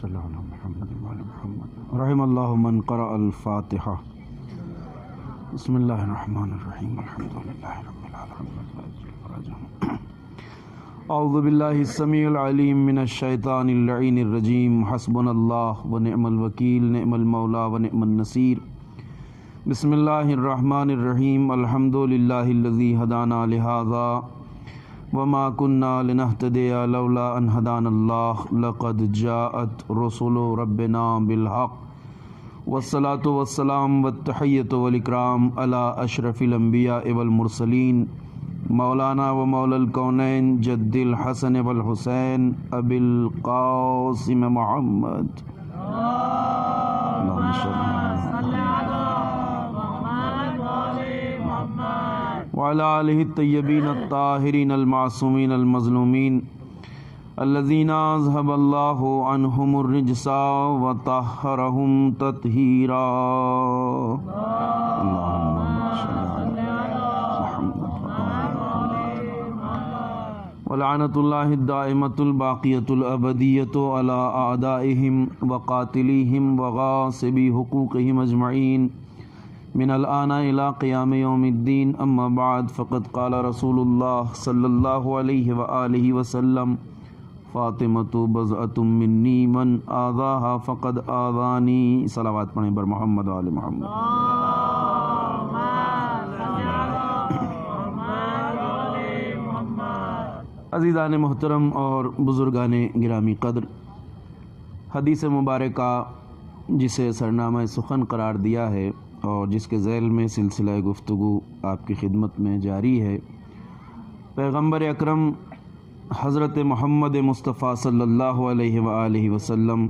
صلی علی محمد وعلی محمد رحم اللہ من قرأ الفاتحہ بسم اللہ الرحمن الرحیم الحمد للہ رب العالمین اعوذ باللہ السمیع العلیم من الشیطان اللعین الرجیم حسبنا اللہ ونعم الوکیل نعم المولا ونعم النصیر بسم اللہ الرحمن الرحیم الحمد للہ الذی ہدانا لہذا وما كنا لنهتدي لولا ان هدانا الله لقد جاءت رسل ربنا بالحق والصلاة والسلام والتحية والإكرام على أشرف الأنبياء والمرسلين مولانا ومولا الكونين جد الحسن والحسين أبي القاسم محمد اللهم صل وعلى آلہ الطیبین الطاہرین المعصومین المظلومین الذین اذهب اللہ عنہم الرجس وطہرہم تطہیرا اللہم صل علی محمد ولعنۃ اللہ الدائمۃ الباقیۃ الابدیۃ علی اعدائہم وقاتلیہم وغاصبی حقوقہم اجمعین من الآن إلى قیام یوم الدین اما بعد فقد قال رسول اللہ صلی اللہ علیہ وآلہ وسلم فاطمۃ بضعۃ منی من آذاها فقد آذانی. صلوات پڑھیں بر محمد وآل محمد. عزیزان محترم اور بزرگان گرامی قدر، حدیث مبارکہ جسے سرنامہ سخن قرار دیا ہے اور جس کے ذیل میں سلسلہ گفتگو آپ کی خدمت میں جاری ہے، پیغمبر اکرم حضرت محمد مصطفیٰ صلی اللہ علیہ وآلہ وسلم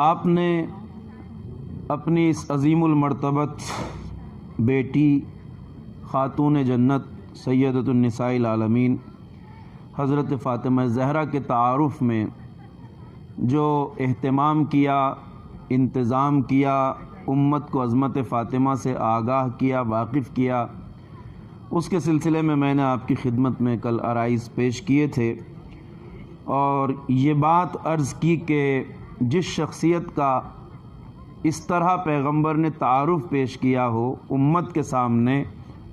آپ نے اپنی اس عظیم المرتبت بیٹی خاتون جنت سیدۃ النساء العالمین حضرت فاطمہ زہرا کے تعارف میں جو اہتمام کیا، انتظام کیا، امت کو عظمت فاطمہ سے آگاہ کیا، واقف کیا، اس کے سلسلے میں میں نے آپ کی خدمت میں کل عرائض پیش کیے تھے اور یہ بات عرض کی کہ جس شخصیت کا اس طرح پیغمبر نے تعارف پیش کیا ہو امت کے سامنے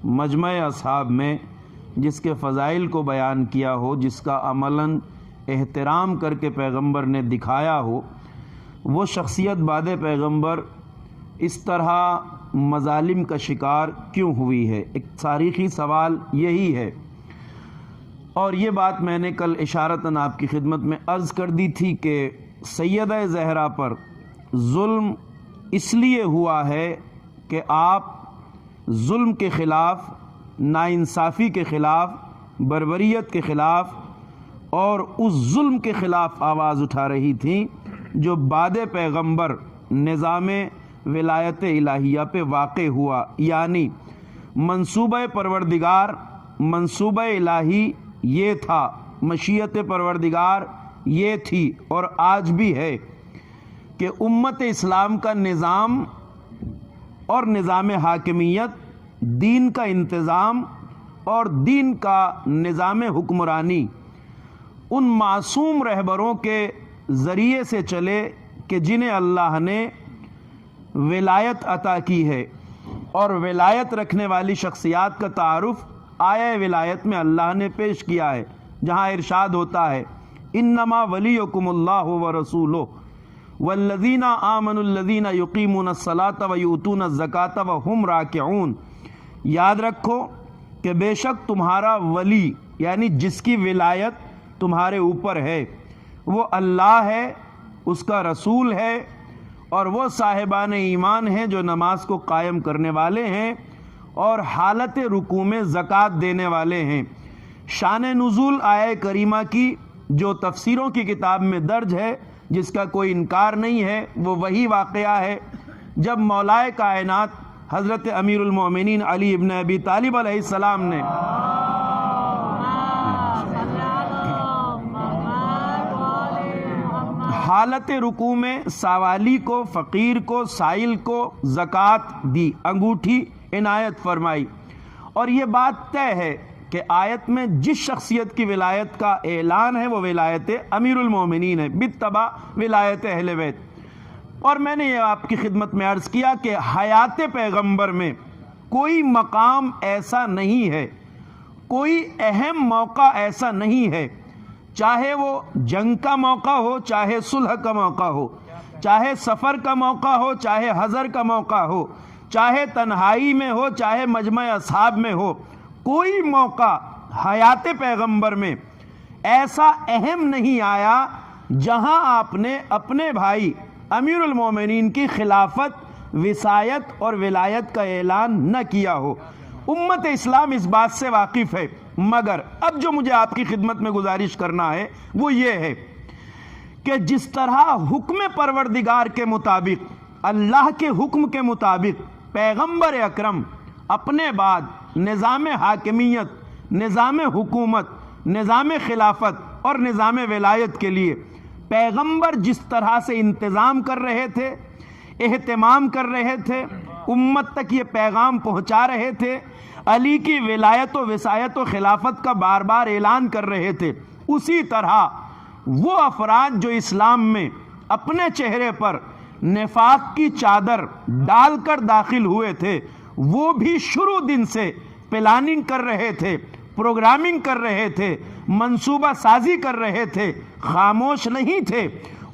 مجمع اصحاب میں، جس کے فضائل کو بیان کیا ہو، جس کا عملاً احترام کر کے پیغمبر نے دکھایا ہو، وہ شخصیت بعد پیغمبر اس طرح مظالم کا شکار کیوں ہوئی ہے؟ ایک تاریخی سوال یہی ہے، اور یہ بات میں نے کل اشارتاً آپ کی خدمت میں عرض کر دی تھی کہ سیدہ زہرا پر ظلم اس لیے ہوا ہے کہ آپ ظلم کے خلاف، ناانصافی کے خلاف، بربریت کے خلاف اور اس ظلم کے خلاف آواز اٹھا رہی تھیں جو بعد پیغمبر نظام ولایت الہیہ پہ واقع ہوا، یعنی منصوبہ پروردگار، منصوبہ الہی یہ تھا، مشیت پروردگار یہ تھی اور آج بھی ہے کہ امت اسلام کا نظام اور نظام حاکمیت، دین کا انتظام اور دین کا نظام حکمرانی ان معصوم رہبروں کے ذریعے سے چلے کہ جنہیں اللہ نے ولایت عطا کی ہے، اور ولایت رکھنے والی شخصیات کا تعارف آیہ ولایت میں اللہ نے پیش کیا ہے، جہاں ارشاد ہوتا ہے انما ولیکم اللہ ورسولہ والذین آمنوا الذین یقیمون الصلاۃ ویؤتون الزکاۃ وہم راکعون. یاد رکھو کہ بے شک تمہارا ولی، یعنی جس کی ولایت تمہارے اوپر ہے، وہ اللہ ہے، اس کا رسول ہے، اور وہ صاحبان ایمان ہیں جو نماز کو قائم کرنے والے ہیں اور حالت رکوع میں زکوٰۃ دینے والے ہیں. شان نزول آیہ کریمہ کی جو تفسیروں کی کتاب میں درج ہے، جس کا کوئی انکار نہیں ہے، وہ وہی واقعہ ہے جب مولائے کائنات حضرت امیر المومنین علی ابن ابی طالب علیہ السلام نے حالت رکوع میں سوالی کو، فقیر کو، سائل کو زکوٰۃ دی، انگوٹھی عنایت فرمائی، اور یہ بات طے ہے کہ آیت میں جس شخصیت کی ولایت کا اعلان ہے وہ ولایت امیر المومنین ہے بالتبع ولایت اہل بیت. اور میں نے یہ آپ کی خدمت میں عرض کیا کہ حیات پیغمبر میں کوئی مقام ایسا نہیں ہے، کوئی اہم موقع ایسا نہیں ہے، چاہے وہ جنگ کا موقع ہو، چاہے صلح کا موقع ہو، چاہے سفر کا موقع ہو، چاہے حضر کا موقع ہو، چاہے تنہائی میں ہو، چاہے مجمع اصحاب میں ہو، کوئی موقع حیات پیغمبر میں ایسا اہم نہیں آیا جہاں آپ نے اپنے بھائی امیر المومنین کی خلافت، وصایت اور ولایت کا اعلان نہ کیا ہو. امت اسلام اس بات سے واقف ہے، مگر اب جو مجھے آپ کی خدمت میں گزارش کرنا ہے وہ یہ ہے کہ جس طرح حکم پروردگار کے مطابق، اللہ کے حکم کے مطابق پیغمبر اکرم اپنے بعد نظام حاکمیت، نظام حکومت، نظام خلافت اور نظام ولایت کے لیے پیغمبر جس طرح سے انتظام کر رہے تھے، اہتمام کر رہے تھے، امت تک یہ پیغام پہنچا رہے تھے، علی کی ولایت و وصایت و خلافت کا بار بار اعلان کر رہے تھے، اسی طرح وہ افراد جو اسلام میں اپنے چہرے پر نفاق کی چادر ڈال کر داخل ہوئے تھے، وہ بھی شروع دن سے پلاننگ کر رہے تھے، پروگرامنگ کر رہے تھے، منصوبہ سازی کر رہے تھے، خاموش نہیں تھے.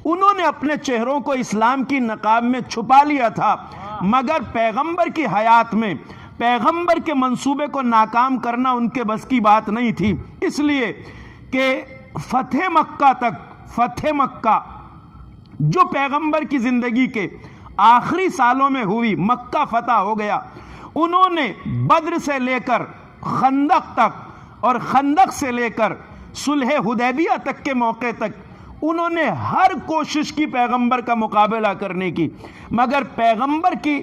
انہوں نے اپنے چہروں کو اسلام کی نقاب میں چھپا لیا تھا، مگر پیغمبر کی حیات میں پیغمبر کے منصوبے کو ناکام کرنا ان کے بس کی بات نہیں تھی. اس لیے کہ فتح مکہ تک، فتح مکہ جو پیغمبر کی زندگی کے آخری سالوں میں ہوئی، مکہ فتح ہو گیا، انہوں نے بدر سے لے کر خندق تک اور خندق سے لے کر صلح حدیبیہ تک کے موقع تک انہوں نے ہر کوشش کی پیغمبر کا مقابلہ کرنے کی، مگر پیغمبر کی،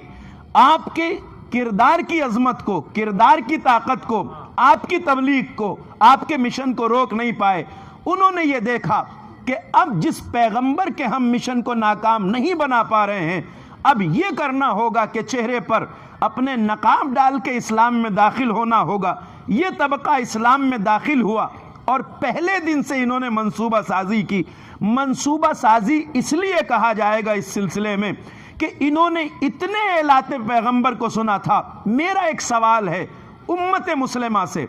آپ کے کردار کی عظمت کو، کردار کی طاقت کو، آپ کی تبلیغ کو، آپ کے مشن کو روک نہیں پائے. انہوں نے یہ دیکھا کہ اب جس پیغمبر کے ہم مشن کو ناکام نہیں بنا پا رہے ہیں، اب یہ کرنا ہوگا کہ چہرے پر اپنے نقاب ڈال کے اسلام میں داخل ہونا ہوگا. یہ طبقہ اسلام میں داخل ہوا اور پہلے دن سے انہوں نے منصوبہ سازی کی. منصوبہ سازی اس لیے کہا جائے گا اس سلسلے میں کہ انہوں نے اتنے اعلان پیغمبر کو سنا تھا. میرا ایک سوال ہے امت مسلمہ سے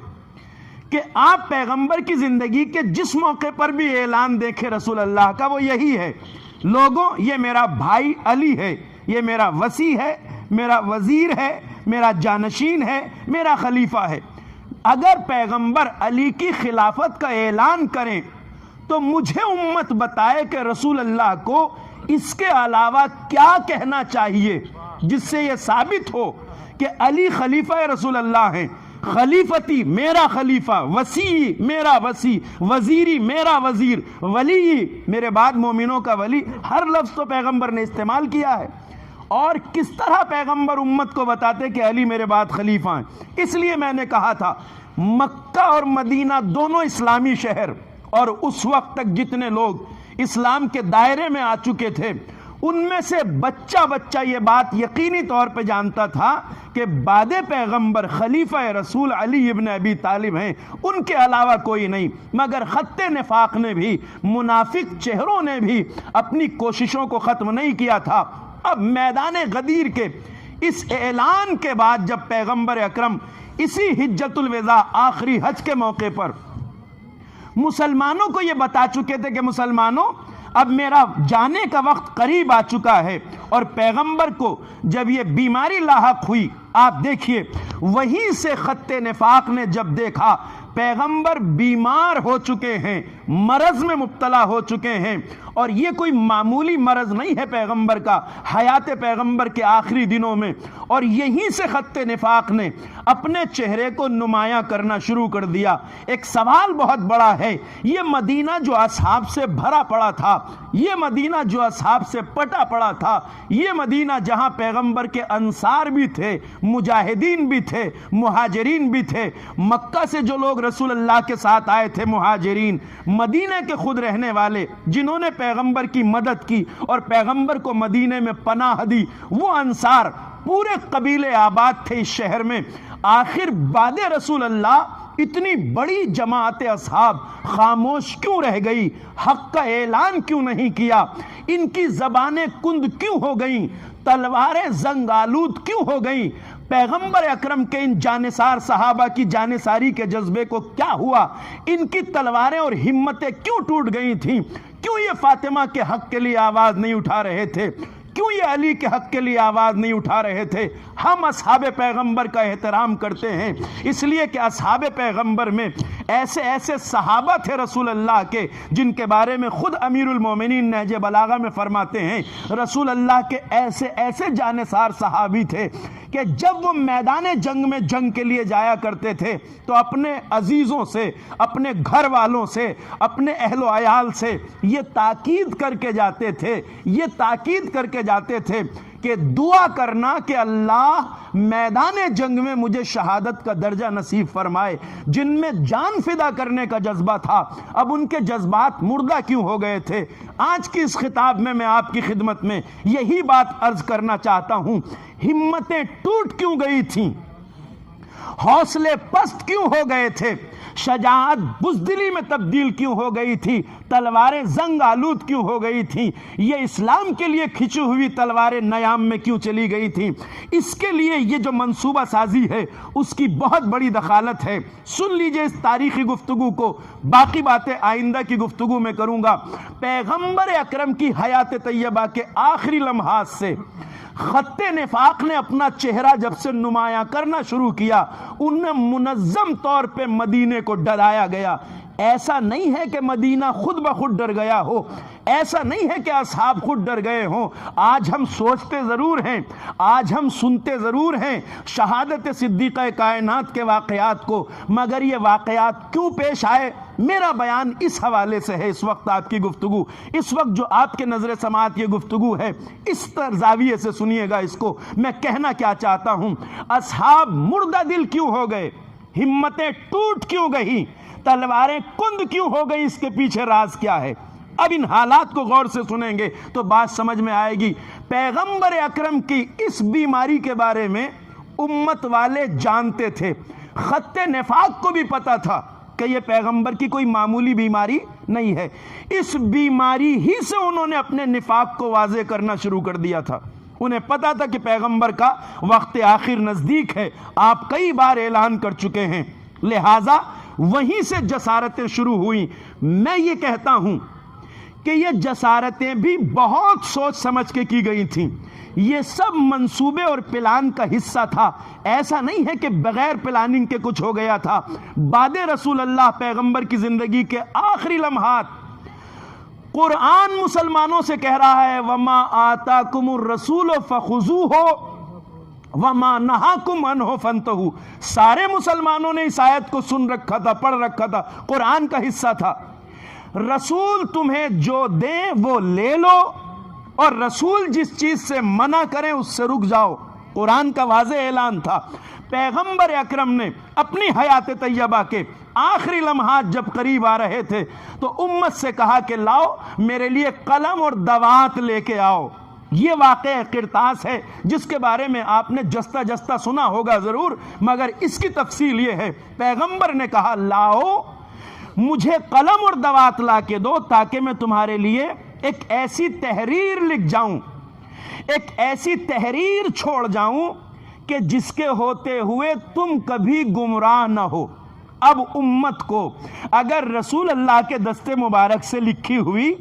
کہ آپ پیغمبر کی زندگی کے جس موقع پر بھی اعلان دیکھے رسول اللہ کا، وہ یہی ہے، لوگوں یہ میرا بھائی علی ہے، یہ میرا وصی ہے، میرا وزیر ہے، میرا جانشین ہے، میرا خلیفہ ہے. اگر پیغمبر علی کی خلافت کا اعلان کریں تو مجھے امت بتائے کہ رسول اللہ کو اس کے علاوہ کیا کہنا چاہیے جس سے یہ ثابت ہو کہ علی خلیفہ رسول اللہ ہیں. خلیفتی میرا خلیفہ، وصی میرا وصی، وزیری میرا وزیر، ولی میرے بعد مومنوں کا ولی. ہر لفظ تو پیغمبر نے استعمال کیا ہے. اور کس طرح پیغمبر امت کو بتاتے کہ علی میرے بعد خلیفہ ہیں. اس لیے میں نے کہا تھا مکہ اور مدینہ دونوں اسلامی شہر، اور اس وقت تک جتنے لوگ اسلام کے دائرے میں آ چکے تھے ان میں سے بچہ بچہ یہ بات یقینی طور پہ جانتا تھا کہ بعد پیغمبر خلیفہ رسول علی ابن ابی طالب ہیں، ان کے علاوہ کوئی نہیں. مگر خط نفاق نے بھی، منافق چہروں نے بھی اپنی کوششوں کو ختم نہیں کیا تھا. اب میدان غدیر کے اس اعلان کے بعد جب پیغمبر اکرم اسی حجۃ الوداع آخری حج کے موقع پر مسلمانوں کو یہ بتا چکے تھے کہ مسلمانوں اب میرا جانے کا وقت قریب آ چکا ہے، اور پیغمبر کو جب یہ بیماری لاحق ہوئی، آپ دیکھیے وہیں سے خط نفاق نے جب دیکھا پیغمبر بیمار ہو چکے ہیں، مرض میں مبتلا ہو چکے ہیں، اور یہ کوئی معمولی مرض نہیں ہے پیغمبر کا حیات پیغمبر کے آخری دنوں میں، اور یہیں سے خط نفاق نے اپنے چہرے کو نمایاں کرنا شروع کر دیا. ایک سوال بہت بڑا ہے، یہ مدینہ جو اصحاب سے بھرا پڑا تھا، یہ مدینہ جو اصحاب سے پٹا پڑا تھا، یہ مدینہ جہاں پیغمبر کے انصار بھی تھے، مجاہدین بھی تھے، مہاجرین بھی تھے، مکہ سے جو لوگ رسول اللہ کے ساتھ آئے تھے مہاجرین، مدینہ کے خود رہنے والے جنہوں نے پیغمبر کی مدد کی اور پیغمبر کو مدینہ میں پناہ دی، وہ انصار پورے قبیلے آباد تھے اس شہر میں. آخر بعد رسول اللہ اتنی بڑی جماعت اصحاب خاموش کیوں رہ گئی؟ حق کا اعلان کیوں نہیں کیا؟ ان کی زبانیں کند کیوں ہو گئیں؟ تلواریں زنگ آلود کیوں ہو گئیں؟ پیغمبر اکرم کے ان جانثار صحابہ کی جانثاری کے جذبے کو کیا ہوا؟ ان کی تلواریں اور ہمتیں کیوں ٹوٹ گئی تھیں؟ کیوں یہ فاطمہ کے حق کے لیے آواز نہیں اٹھا رہے تھے؟ کیوں یہ علی کے حق کے لیے آواز نہیں اٹھا رہے تھے؟ ہم اصحاب پیغمبر کا احترام کرتے ہیں اس لیے کہ اصحاب پیغمبر میں ایسے ایسے صحابہ تھے رسول اللہ کے جن کے بارے میں خود امیر المومنین نہج بلاغہ میں فرماتے ہیں رسول اللہ کے ایسے ایسے جانثار صحابی تھے کہ جب وہ میدان جنگ میں جنگ کے لیے جایا کرتے تھے تو اپنے عزیزوں سے، اپنے گھر والوں سے، اپنے اہل و عیال سے یہ تاکید کر کے جاتے تھے، یہ تاکید کر کے جاتے تھے کہ دعا کرنا کہ اللہ میدان جنگ میں مجھے شہادت کا درجہ نصیب فرمائے۔ جن میں جان فدا کرنے کا جذبہ تھا اب ان کے جذبات مردہ کیوں ہو گئے تھے؟ آج کی اس خطاب میں آپ کی خدمت میں یہی بات عرض کرنا چاہتا ہوں، ہمتیں ٹوٹ کیوں گئی تھیں؟ حوصلے پست کیوں ہو گئے تھے؟ شجاعت بزدلی میں تبدیل کیوں ہو گئی تھی؟ تلواریں زنگ آلود کیوں ہو گئی تھیں؟ یہ اسلام کے لیے کھچی ہوئی تلواریں نیام میں کیوں چلی گئی تھیں؟ اس کے لیے یہ جو منصوبہ سازی ہے اس کی بہت بڑی دخالت ہے۔ سن لیجئے اس تاریخی گفتگو کو، باقی باتیں آئندہ کی گفتگو میں کروں گا۔ پیغمبر اکرم کی حیات طیبہ کے آخری لمحات سے خط نفاق نے اپنا چہرہ جب سے نمایاں کرنا شروع کیا، انہیں منظم طور پہ مدینے کو ڈرایا گیا۔ ایسا نہیں ہے کہ مدینہ خود بخود ڈر گیا ہو، ایسا نہیں ہے کہ اصحاب خود ڈر گئے ہوں۔ آج ہم سوچتے ضرور ہیں، آج ہم سنتے ضرور ہیں شہادت صدیقہ کائنات کے واقعات کو، مگر یہ واقعات کیوں پیش آئے؟ میرا بیان اس حوالے سے ہے۔ اس وقت آپ کی گفتگو، اس وقت جو آپ کے نظر سماعت یہ گفتگو ہے، اس زاویے سے سنیے گا اس کو۔ میں کہنا کیا چاہتا ہوں، اصحاب مردہ دل کیوں ہو گئے؟ ہمتیں ٹوٹ کیوں گئی؟ تلواریں کند کیوں ہو گئی؟ اس کے پیچھے راز کیا ہے؟ اب ان حالات کو غور سے سنیں گے تو بات سمجھ میں آئے گی۔ پیغمبر اکرم کی اس بیماری کے بارے میں امت والے جانتے تھے، خط نفاق کو بھی پتا تھا کہ یہ پیغمبر کی کوئی معمولی بیماری نہیں ہے۔ اس بیماری ہی سے انہوں نے اپنے نفاق کو واضح کرنا شروع کر دیا تھا۔ انہیں پتا تھا کہ پیغمبر کا وقت آخر نزدیک ہے، آپ کئی بار اعلان کر چکے ہیں، لہٰذا وہیں سے جسارتیں شروع ہوئیں۔ میں یہ کہتا ہوں کہ یہ جسارتیں بھی بہت سوچ سمجھ کے کی گئی تھیں، یہ سب منصوبے اور پلان کا حصہ تھا۔ ایسا نہیں ہے کہ بغیر پلاننگ کے کچھ ہو گیا تھا۔ بعد رسول اللہ پیغمبر کی زندگی کے آخری لمحات قرآن مسلمانوں سے کہہ رہا ہے وَمَا آتَاكُمُ الرَّسُولُ فَخُذُوهُ وَمَا نَهَاكُمْ عَنْهُ فَانْتَهُوا۔ سارے مسلمانوں نے اس آیت کو سن رکھا تھا، پڑھ رکھا تھا، قرآن کا حصہ تھا۔ رسول تمہیں جو دیں وہ لے لو، اور رسول جس چیز سے منع کریں اس سے رک جاؤ۔ قرآن کا واضح اعلان تھا۔ پیغمبر اکرم نے اپنی حیات طیبہ کے آخری لمحات جب قریب آ رہے تھے تو امت سے کہا کہ لاؤ میرے لیے قلم اور دوات لے کے آؤ۔ یہ واقعہ قرطاس ہے جس کے بارے میں آپ نے جستا جستا سنا ہوگا ضرور، مگر اس کی تفصیل یہ ہے، پیغمبر نے کہا لاؤ مجھے قلم اور دوات لا کے دو تاکہ میں تمہارے لیے ایک ایسی تحریر لکھ جاؤں، ایک ایسی تحریر چھوڑ جاؤں کہ جس کے ہوتے ہوئے تم کبھی گمراہ نہ ہو۔ اب امت کو اگر رسول اللہ کے دستے مبارک سے لکھی ہوئی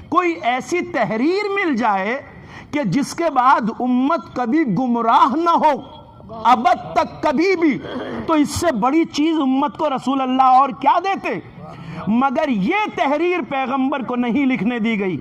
کوئی ایسی تحریر مل جائے کہ جس کے بعد امت کبھی گمراہ نہ ہو ابد تک کبھی بھی، تو اس سے بڑی چیز امت کو رسول اللہ اور کیا دیتے؟ مگر یہ تحریر پیغمبر کو نہیں لکھنے دی گئی۔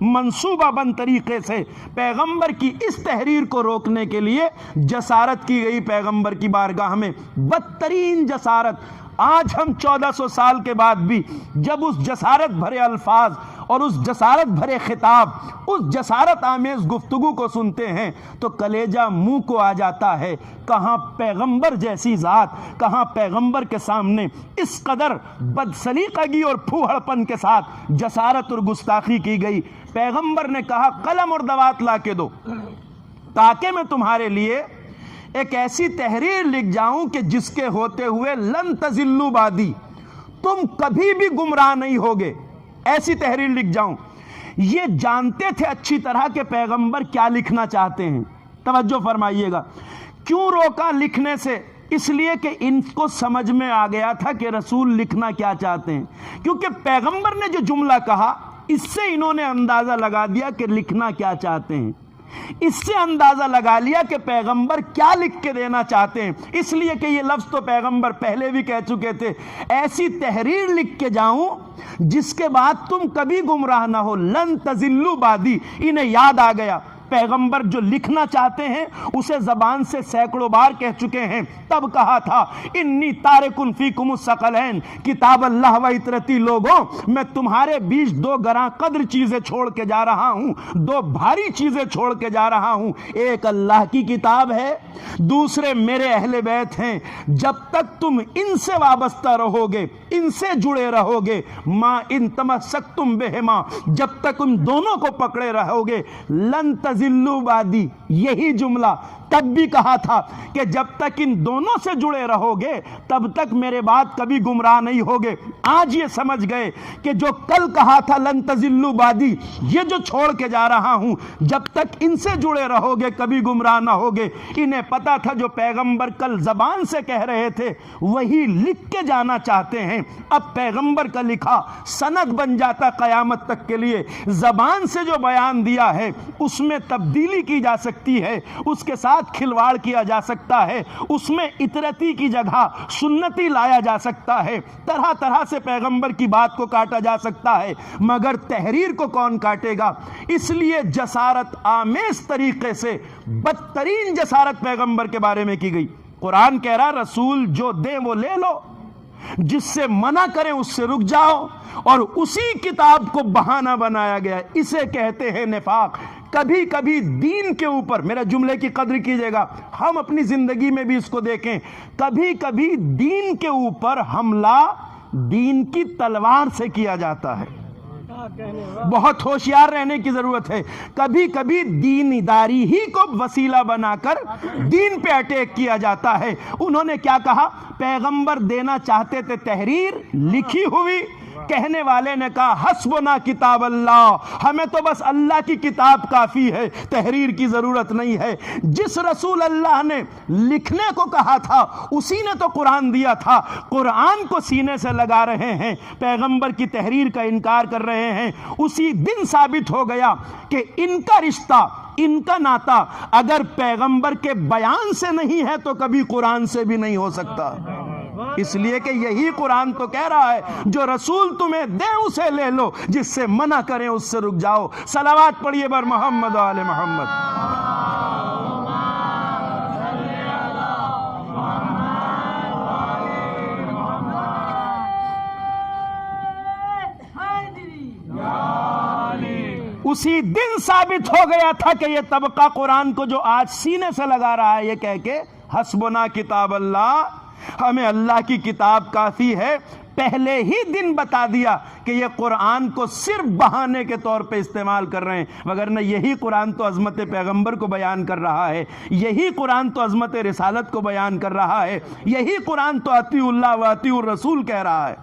منصوبہ بند طریقے سے پیغمبر کی اس تحریر کو روکنے کے لیے جسارت کی گئی پیغمبر کی بارگاہ میں، بدترین جسارت۔ آج ہم 1400 سال کے بعد بھی جب اس جسارت بھرے الفاظ اور اس جسارت بھرے خطاب، اس جسارت آمیز گفتگو کو سنتے ہیں تو کلیجہ منہ کو آ جاتا ہے۔ کہاں پیغمبر جیسی ذات، کہاں پیغمبر کے سامنے اس قدر بدسلیقگی اور پھوہڑ پن کے ساتھ جسارت اور گستاخی کی گئی۔ پیغمبر نے کہا قلم اور دوات لا کے دو تاکہ میں تمہارے لیے ایک ایسی تحریر لکھ جاؤں کہ جس کے ہوتے ہوئے لن تزلوا بعدی، تم کبھی بھی گمراہ نہیں ہوگے، ایسی تحریر لکھ جاؤں۔ یہ جانتے تھے اچھی طرح کہ پیغمبر کیا لکھنا چاہتے ہیں۔ توجہ فرمائیے گا، کیوں روکا لکھنے سے؟ اس لیے کہ ان کو سمجھ میں آ گیا تھا کہ رسول لکھنا کیا چاہتے ہیں، کیونکہ پیغمبر نے جو جملہ کہا اس سے انہوں نے اندازہ لگا دیا کہ لکھنا کیا چاہتے ہیں، اس سے اندازہ لگا لیا کہ پیغمبر کیا لکھ کے دینا چاہتے ہیں۔ اس لیے کہ یہ لفظ تو پیغمبر پہلے بھی کہہ چکے تھے، ایسی تحریر لکھ کے جاؤں جس کے بعد تم کبھی گمراہ نہ ہو، لن تزلوا بعدی۔ انہیں یاد آ گیا پیغمبر جو لکھنا چاہتے ہیں اسے زبان سے سینکڑوں بار کہہ چکے ہیں۔ تب کہا تھا انی تارکن فیکم الثقلین، کتاب اللہ و اطرتی، لوگوں میں تمہارے بیچ دو گراں قدر چیزیں چھوڑ کے جا رہا ہوں، دو بھاری چیزیں چھوڑ کے جا رہا ہوں۔ ایک اللہ کی کتاب ہے، دوسرے میرے اہل بیت ہیں۔ جب تک تم ان سے وابستہ رہو گے، ان سے جڑے رہو گے، ما ان تمسکتم بہما، جب تک ان دونوں کو پکڑے رہو گے، لن تزلوا بعدی۔ یہی جملہ تب بھی کہا تھا کہ جب تک ان دونوں سے جڑے رہو گے تب تک میرے بعد کبھی گمراہ نہیں ہوگے۔ آج یہ سمجھ گئے کہ جو کل کہا تھا لن تزلوا بعدی، یہ جو چھوڑ کے جا رہا ہوں جب تک ان سے جڑے رہو گے کبھی گمراہ نہ ہوگے۔ انہیں پتا تھا جو پیغمبر کل زبان سے کہہ رہے تھے وہی لکھ کے جانا چاہتے ہیں۔ اب پیغمبر کا لکھا سند بن جاتا قیامت تک کے لیے۔ زبان سے جو بیان دیا ہے اس میں تبدیلی کی جا سکتی ہے، اس کے ساتھ کھلواڑ کیا جا سکتا ہے، اس میں اطرتی کی جگہ سنتی لایا جا سکتا ہے، طرح طرح سے پیغمبر کی بات کو کاٹا جا سکتا ہے، مگر تحریر کو کون کاٹے گا؟ اس لیے جسارت آمیز طریقے سے بدترین جسارت پیغمبر کے بارے میں کی گئی۔ قرآن کہہ رہا رسول جو دیں وہ لے لو، جس سے منع کریں اس سے رک جاؤ، اور اسی کتاب کو بہانہ بنایا گیا۔ اسے کہتے ہیں نفاق۔ کبھی کبھی دین کے اوپر، میرا جملے کی قدر کیجئے گا، ہم اپنی زندگی میں بھی اس کو دیکھیں، کبھی کبھی دین کے اوپر حملہ دین کی تلوار سے کیا جاتا ہے۔ بہت ہوشیار رہنے کی ضرورت ہے۔ کبھی کبھی دینداری ہی کو وسیلہ بنا کر دین پہ اٹیک کیا جاتا ہے۔ انہوں نے کیا کہا؟ پیغمبر دینا چاہتے تھے تحریر لکھی ہوئی، کہنے والے نے کہا حسبنا کتاب اللہ، ہمیں تو بس اللہ کی کتاب کافی ہے، تحریر کی ضرورت نہیں ہے۔ جس رسول اللہ نے لکھنے کو کہا تھا اسی نے تو قرآن دیا تھا، قرآن کو سینے سے لگا رہے ہیں، پیغمبر کی تحریر کا انکار کر رہے ہیں۔ اسی دن ثابت ہو گیا کہ ان کا رشتہ، ان کا ناتا اگر پیغمبر کے بیان سے نہیں ہے تو کبھی قرآن سے بھی نہیں ہو سکتا۔ اس لیے کہ یہی قرآن تو کہہ رہا ہے جو رسول تمہیں دے اسے لے لو، جس سے منع کریں اس سے رک جاؤ۔ صلوات پڑھیے بر محمد و آل محمد۔ اسی دن ثابت ہو گیا تھا کہ یہ طبقہ قرآن کو جو آج سینے سے لگا رہا ہے، یہ کہہ کے حسبنا کتاب اللہ، ہمیں اللہ کی کتاب کافی ہے، پہلے ہی دن بتا دیا کہ یہ قرآن کو صرف بہانے کے طور پہ استعمال کر رہے ہیں، وگرنہ یہی قرآن تو عظمت پیغمبر کو بیان کر رہا ہے، یہی قرآن تو عظمت رسالت کو بیان کر رہا ہے، یہی قرآن تو اطیعوا اللہ و اطیعوا الرسول کہہ رہا ہے۔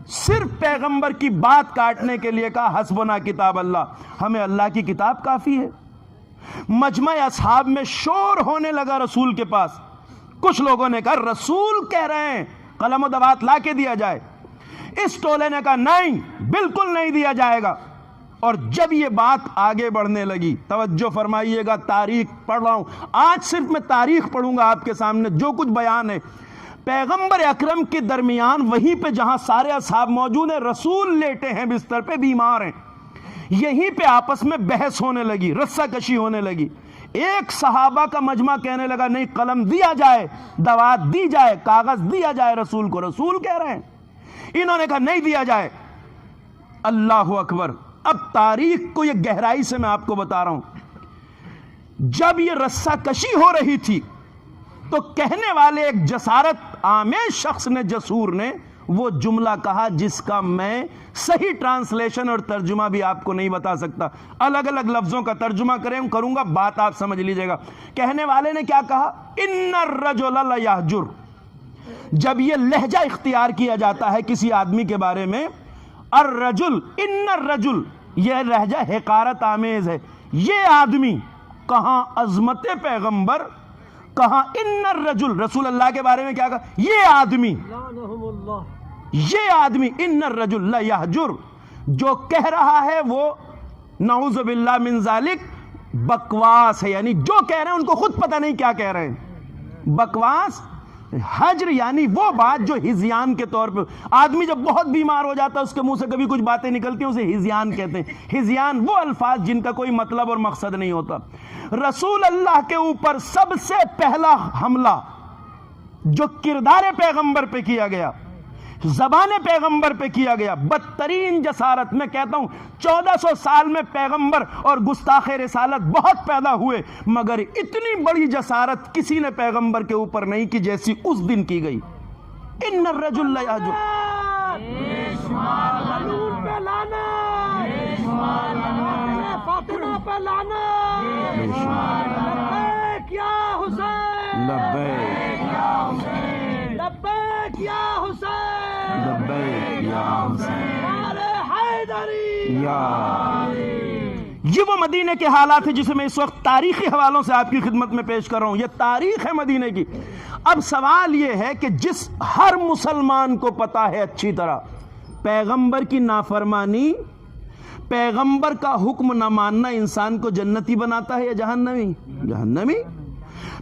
صرف پیغمبر کی بات کاٹنے کے لیے کہا حسبنا کتاب اللہ، ہمیں اللہ کی کتاب کافی ہے۔ مجمع اصحاب میں شور ہونے لگا رسول کے پاس۔ کچھ لوگوں نے کہا رسول کہہ رہے ہیں قلم و دوات لا کے دیا جائے۔ اس ٹولے نے کہا نہیں، بالکل نہیں دیا جائے گا۔ اور جب یہ بات آگے بڑھنے لگی، توجہ فرمائیے گا، تاریخ پڑھ رہا ہوں آج، صرف میں تاریخ پڑھوں گا آپ کے سامنے، جو کچھ بیان ہے پیغمبر اکرم کے درمیان، وہیں پہ جہاں سارے اصحاب موجود ہیں، رسول لیٹے ہیں بستر پہ، بیمار ہیں، یہیں پہ آپس میں بحث ہونے لگی، رسہ کشی ہونے لگی۔ ایک صحابہ کا مجمع کہنے لگا نہیں، قلم دیا جائے، دوات دی جائے، کاغذ دیا جائے رسول کو، رسول کہہ رہے ہیں۔ انہوں نے کہا نہیں دیا جائے۔ اللہ اکبر۔ اب تاریخ کو یہ گہرائی سے میں آپ کو بتا رہا ہوں۔ جب یہ رسہ کشی ہو رہی تھی تو کہنے والے ایک جسارت آمیز شخص نے، جسور نے وہ جملہ کہا جس کا میں صحیح ٹرانسلیشن اور ترجمہ بھی آپ کو نہیں بتا سکتا. الگ الگ لفظوں کا ترجمہ کروں گا, بات آپ سمجھ لیجئے گا. کہنے والے نے کیا کہا؟ ان الرجل لیہجر. جب یہ لہجہ اختیار کیا جاتا ہے کسی آدمی کے بارے میں, الرجل, ان الرجل, یہ لہجہ حقارت آمیز ہے. یہ آدمی, کہاں عظمت پیغمبر, کہاں ان الرجل, رسول اللہ کے بارے میں کیا کہا؟ یہ آدمی, یہ آدمی, ان الرجل لیہجر, جو کہہ رہا ہے وہ نعوذ باللہ من ذالک بکواس ہے. یعنی جو کہہ رہے ہیں ان کو خود پتہ نہیں کیا کہہ رہے ہیں. بکواس, حجر یعنی وہ بات جو ہزیان کے طور پہ, آدمی جب بہت بیمار ہو جاتا ہے اس کے منہ سے کبھی کچھ باتیں نکلتی ہیں, اسے ہزیان کہتے ہیں. ہزیان وہ الفاظ جن کا کوئی مطلب اور مقصد نہیں ہوتا. رسول اللہ کے اوپر سب سے پہلا حملہ جو کردار پیغمبر پہ کیا گیا, زبان پیغمبر پہ کیا گیا, بدترین جسارت. میں کہتا ہوں 1400 سال میں پیغمبر اور گستاخ رسالت بہت پیدا ہوئے, مگر اتنی بڑی جسارت کسی نے پیغمبر کے اوپر نہیں کی جیسی اس دن کی گئی. ان الرجل لیہجر, یہ وہ مدینے کے حالات ہیں جسے میں اس وقت تاریخی حوالوں سے آپ کی خدمت میں پیش کر رہا ہوں. یہ تاریخ ہے مدینے کی. اب سوال یہ ہے کہ جس ہر مسلمان کو پتا ہے اچھی طرح پیغمبر کی نافرمانی, پیغمبر کا حکم نہ ماننا انسان کو جنتی بناتا ہے یا جہنمی؟ جہنمی.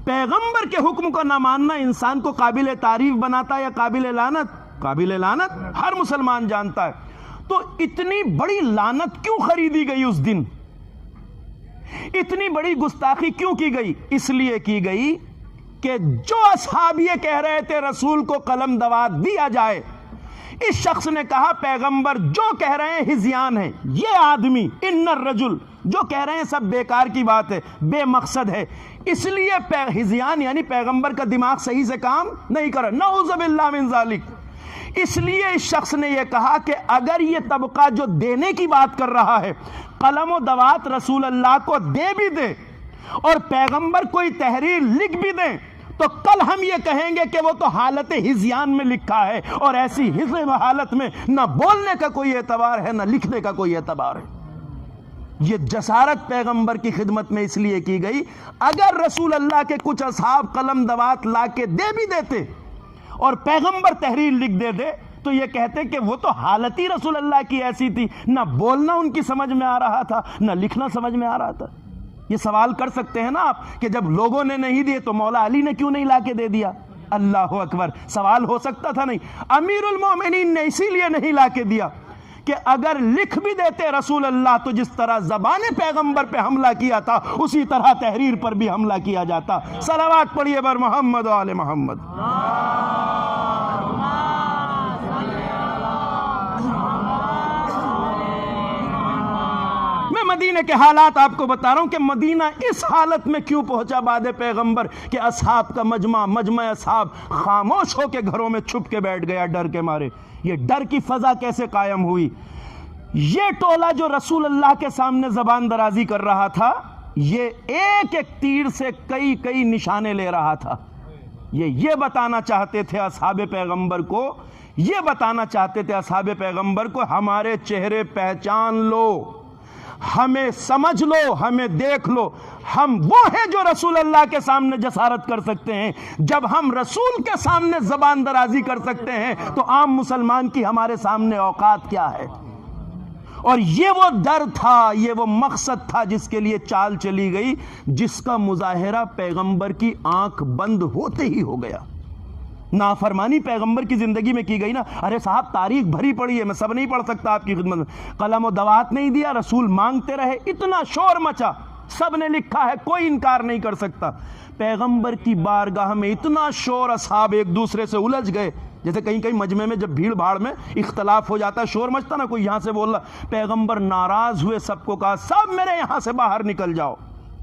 پیغمبر کے حکم کو نہ ماننا انسان کو قابل تعریف بناتا ہے یا قابل لعنت؟ قابل لعنت. ہر مسلمان جانتا ہے. تو اتنی بڑی لعنت کیوں خریدی گئی اس دن؟ اتنی بڑی گستاخی کیوں کی گئی؟ اس لیے کی گئی کہ جو اصحاب یہ کہہ رہے تھے رسول کو قلم دوات دیا جائے, اس شخص نے کہا پیغمبر جو کہہ رہے ہیں ہزیان ہے. یہ آدمی ان الرجل جو کہہ رہے ہیں سب بیکار کی بات ہے, بے مقصد ہے. اس لیے ہزیان یعنی پیغمبر کا دماغ صحیح سے کام نہیں کر رہا, نعوذ باللہ من ذالک. اس لیے اس شخص نے یہ کہا کہ اگر یہ طبقہ جو دینے کی بات کر رہا ہے قلم و دوات رسول اللہ کو دے بھی دے اور پیغمبر کوئی تحریر لکھ بھی دیں, تو کل ہم یہ کہیں گے کہ وہ تو حالت ہزیان میں لکھا ہے, اور ایسی حالت میں نہ بولنے کا کوئی اعتبار ہے نہ لکھنے کا کوئی اعتبار ہے. یہ جسارت پیغمبر کی خدمت میں اس لیے کی گئی. اگر رسول اللہ کے کچھ اصحاب قلم دوات لا کے دے بھی دیتے اور پیغمبر تحریر لکھ دے تو یہ کہتے کہ وہ تو حالت ہی رسول اللہ کی ایسی تھی, نہ بولنا ان کی سمجھ میں آ رہا تھا نہ لکھنا سمجھ میں آ رہا تھا. یہ سوال کر سکتے ہیں نا آپ کہ جب لوگوں نے نہیں دیے تو مولا علی نے کیوں نہیں لا کے دے دیا؟ اللہ اکبر. سوال ہو سکتا تھا نہیں. امیر المومنین نے اسی لیے نہیں لا کے دیا کہ اگر لکھ بھی دیتے رسول اللہ تو جس طرح زبان پیغمبر پہ حملہ کیا تھا اسی طرح تحریر پر بھی حملہ کیا جاتا. صلوات پڑھیے بر محمد و آل محمد. میں مدینے کے حالات آپ کو بتا رہا ہوں کہ مدینہ اس حالت میں کیوں پہنچا بعد پیغمبر کہ اصحاب کا مجمع اصحاب خاموش ہو کے گھروں میں چھپ کے بیٹھ گیا ڈر کے مارے. یہ ڈر کی فضا کیسے قائم ہوئی؟ یہ ٹولہ جو رسول اللہ کے سامنے زبان درازی کر رہا تھا, یہ ایک ایک تیر سے کئی نشانے لے رہا تھا. یہ بتانا چاہتے تھے اصحاب پیغمبر کو, یہ بتانا چاہتے تھے اصحاب پیغمبر کو ہمارے چہرے پہچان لو, ہمیں سمجھ لو, ہمیں دیکھ لو. ہم وہ ہیں جو رسول اللہ کے سامنے جسارت کر سکتے ہیں. جب ہم رسول کے سامنے زبان درازی کر سکتے ہیں تو عام مسلمان کی ہمارے سامنے اوقات کیا ہے؟ اور یہ وہ ڈر تھا, یہ وہ مقصد تھا جس کے لیے چال چلی گئی, جس کا مظاہرہ پیغمبر کی آنکھ بند ہوتے ہی ہو گیا. نافرمانی پیغمبر کی زندگی میں کی گئی نا. ارے صاحب تاریخ بھری پڑی ہے, میں سب نہیں پڑھ سکتا آپ کی خدمت میں. قلم و دوات نہیں دیا, رسول مانگتے رہے, اتنا شور مچا, سب نے لکھا ہے, کوئی انکار نہیں کر سکتا. پیغمبر کی بارگاہ میں اتنا شور, اصحاب ایک دوسرے سے الجھ گئے. جیسے کہیں مجمع میں جب بھیڑ بھاڑ میں اختلاف ہو جاتا ہے, شور مچتا نا, کوئی یہاں سے بول رہا. پیغمبر ناراض ہوئے, سب کو کہا سب میرے یہاں سے باہر نکل جاؤ.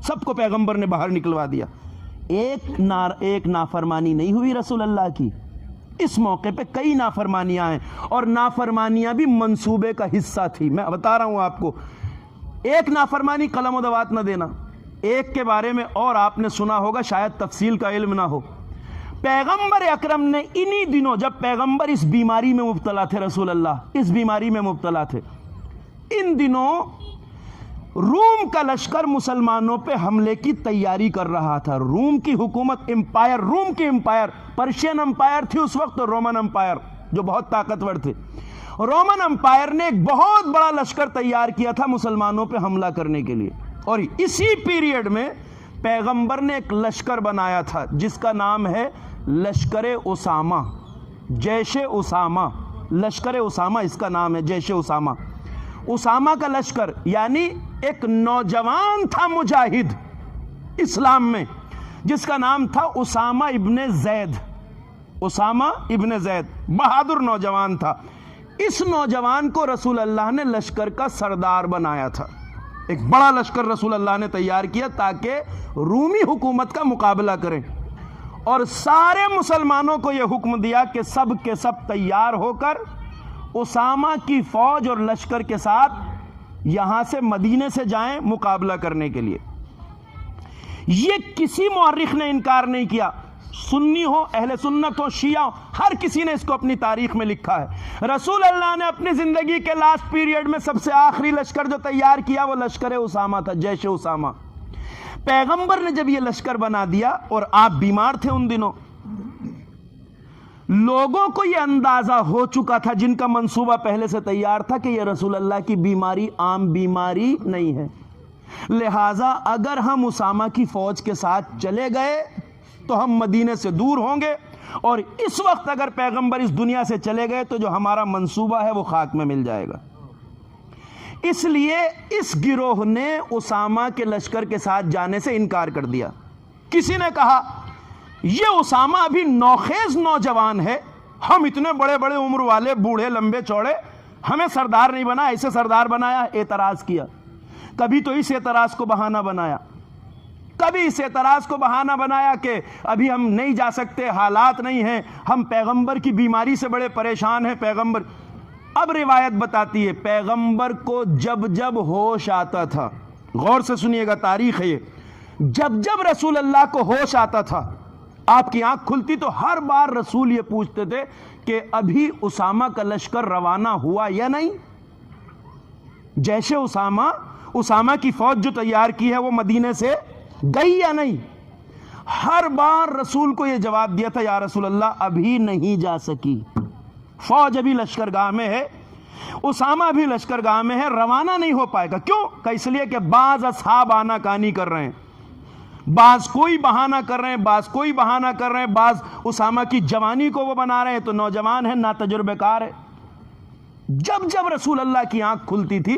سب کو پیغمبر نے باہر نکلوا دیا. ایک نافرمانی نہیں ہوئی رسول اللہ کی. اس موقع پہ کئی نافرمانیاں ہیں، اور نافرمانیاں بھی منصوبے کا حصہ تھی. میں بتا رہا ہوں آپ کو، ایک نافرمانی قلم و دوات نہ دینا، ایک کے بارے میں اور آپ نے سنا ہوگا، شاید تفصیل کا علم نہ ہو. پیغمبر اکرم نے انہی دنوں، جب پیغمبر اس بیماری میں مبتلا تھے، رسول اللہ اس بیماری میں مبتلا تھے، ان دنوں روم کا لشکر مسلمانوں پہ حملے کی تیاری کر رہا تھا. روم کی حکومت، امپائر، روم کی امپائر، پرشین امپائر تھی اس وقت، اور رومن امپائر جو بہت طاقتور تھے. رومن امپائر نے ایک بہت بڑا لشکر تیار کیا تھا مسلمانوں پہ حملہ کرنے کے لیے، اور اسی پیریڈ میں پیغمبر نے ایک لشکر بنایا تھا جس کا نام ہے لشکر اسامہ، جیش اسامہ. لشکر اسامہ اس کا نام ہے، جیش اسامہ. اسامہ کا لشکر یعنی ایک نوجوان تھا مجاہد اسلام میں جس کا نام تھا اسامہ ابن زید. اسامہ ابن زید بہادر نوجوان تھا. اس نوجوان کو رسول اللہ نے لشکر کا سردار بنایا تھا. ایک بڑا لشکر رسول اللہ نے تیار کیا تاکہ رومی حکومت کا مقابلہ کریں، اور سارے مسلمانوں کو یہ حکم دیا کہ سب کے سب تیار ہو کر اسامہ کی فوج اور لشکر کے ساتھ یہاں سے مدینے سے جائیں مقابلہ کرنے کے لیے. یہ کسی مورخ نے انکار نہیں کیا، سنی ہو، اہل سنت ہو، شیعہ ہو، ہر کسی نے اس کو اپنی تاریخ میں لکھا ہے. رسول اللہ نے اپنی زندگی کے لاسٹ پیریڈ میں سب سے آخری لشکر جو تیار کیا وہ لشکر اسامہ تھا، جیش اسامہ. پیغمبر نے جب یہ لشکر بنا دیا، اور آپ بیمار تھے ان دنوں، لوگوں کو یہ اندازہ ہو چکا تھا جن کا منصوبہ پہلے سے تیار تھا کہ یہ رسول اللہ کی بیماری عام بیماری نہیں ہے، لہٰذا اگر ہم اسامہ کی فوج کے ساتھ چلے گئے تو ہم مدینے سے دور ہوں گے، اور اس وقت اگر پیغمبر اس دنیا سے چلے گئے تو جو ہمارا منصوبہ ہے وہ خاک میں مل جائے گا. اس لیے اس گروہ نے اسامہ کے لشکر کے ساتھ جانے سے انکار کر دیا. کسی نے کہا یہ اسامہ ابھی نوخیز نوجوان ہے، ہم اتنے بڑے بڑے عمر والے، بوڑھے لمبے چوڑے، ہمیں سردار نہیں بنا، ایسے سردار بنایا. اعتراض کیا. کبھی تو اس اعتراض کو بہانہ بنایا، کبھی اس اعتراض کو بہانہ بنایا کہ ابھی ہم نہیں جا سکتے، حالات نہیں ہیں، ہم پیغمبر کی بیماری سے بڑے پریشان ہیں. پیغمبر، اب روایت بتاتی ہے پیغمبر کو جب جب ہوش آتا تھا، غور سے سنیے گا، تاریخ ہے یہ، جب جب رسول اللہ کو ہوش آتا تھا، آپ کی آنکھ کھلتی تو ہر بار رسول یہ پوچھتے تھے کہ ابھی اسامہ کا لشکر روانہ ہوا یا نہیں، جیش اسامہ، اسامہ کی فوج جو تیار کی ہے وہ مدینے سے گئی یا نہیں. ہر بار رسول کو یہ جواب دیا تھا، یا رسول اللہ ابھی نہیں جا سکی، فوج ابھی لشکرگاہ میں ہے، اسامہ ابھی لشکرگاہ میں ہے، روانہ نہیں ہو پائے گا. کیوں؟ کہ اس لیے کہ بعض اصحاب آنا کانی کر رہے ہیں، بعض کوئی بہانہ کر رہے ہیں، بعض کوئی بہانہ کر رہے ہیں، بعض اسامہ کی جوانی کو وہ بنا رہے ہیں تو نوجوان ہے، ناتجربہ کار ہے. جب جب رسول اللہ کی آنکھ کھلتی تھی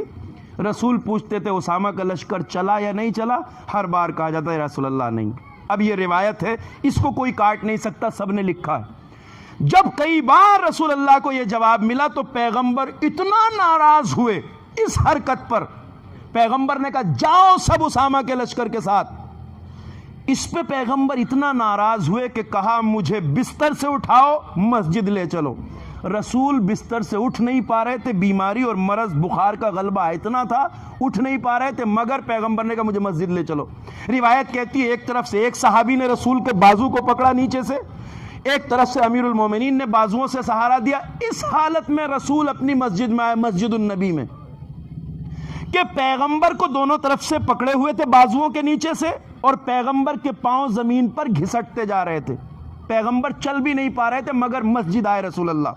رسول پوچھتے تھے اسامہ کا لشکر چلا یا نہیں چلا، ہر بار کہا جاتا ہے رسول اللہ نہیں. اب یہ روایت ہے، اس کو کوئی کاٹ نہیں سکتا، سب نے لکھا ہے. جب کئی بار رسول اللہ کو یہ جواب ملا تو پیغمبر اتنا ناراض ہوئے اس حرکت پر، پیغمبر نے کہا جاؤ سب اسامہ کے لشکر کے ساتھ. اس پہ پیغمبر اتنا ناراض ہوئے کہ کہا مجھے بستر سے اٹھاؤ، مسجد لے چلو. رسول بستر سے اٹھ نہیں پا رہے تھے، بیماری اور مرض بخار کا غلبہ اتنا تھا، اٹھ نہیں پا رہے تھے، مگر پیغمبر نے کہا مجھے مسجد لے چلو. روایت کہتی ہے ایک طرف سے ایک صحابی نے رسول کے بازو کو پکڑا نیچے سے، ایک طرف سے امیر المومنین نے بازوؤں سے سہارا دیا. اس حالت میں رسول اپنی مسجد میں آئے، مسجد النبی میں، کہ پیغمبر کو دونوں طرف سے پکڑے ہوئے تھے بازوؤں کے نیچے سے، اور پیغمبر کے پاؤں زمین پر گھسٹتے جا رہے تھے. پیغمبر چل بھی نہیں پا رہے تھے، مگر مسجد آئے رسول اللہ.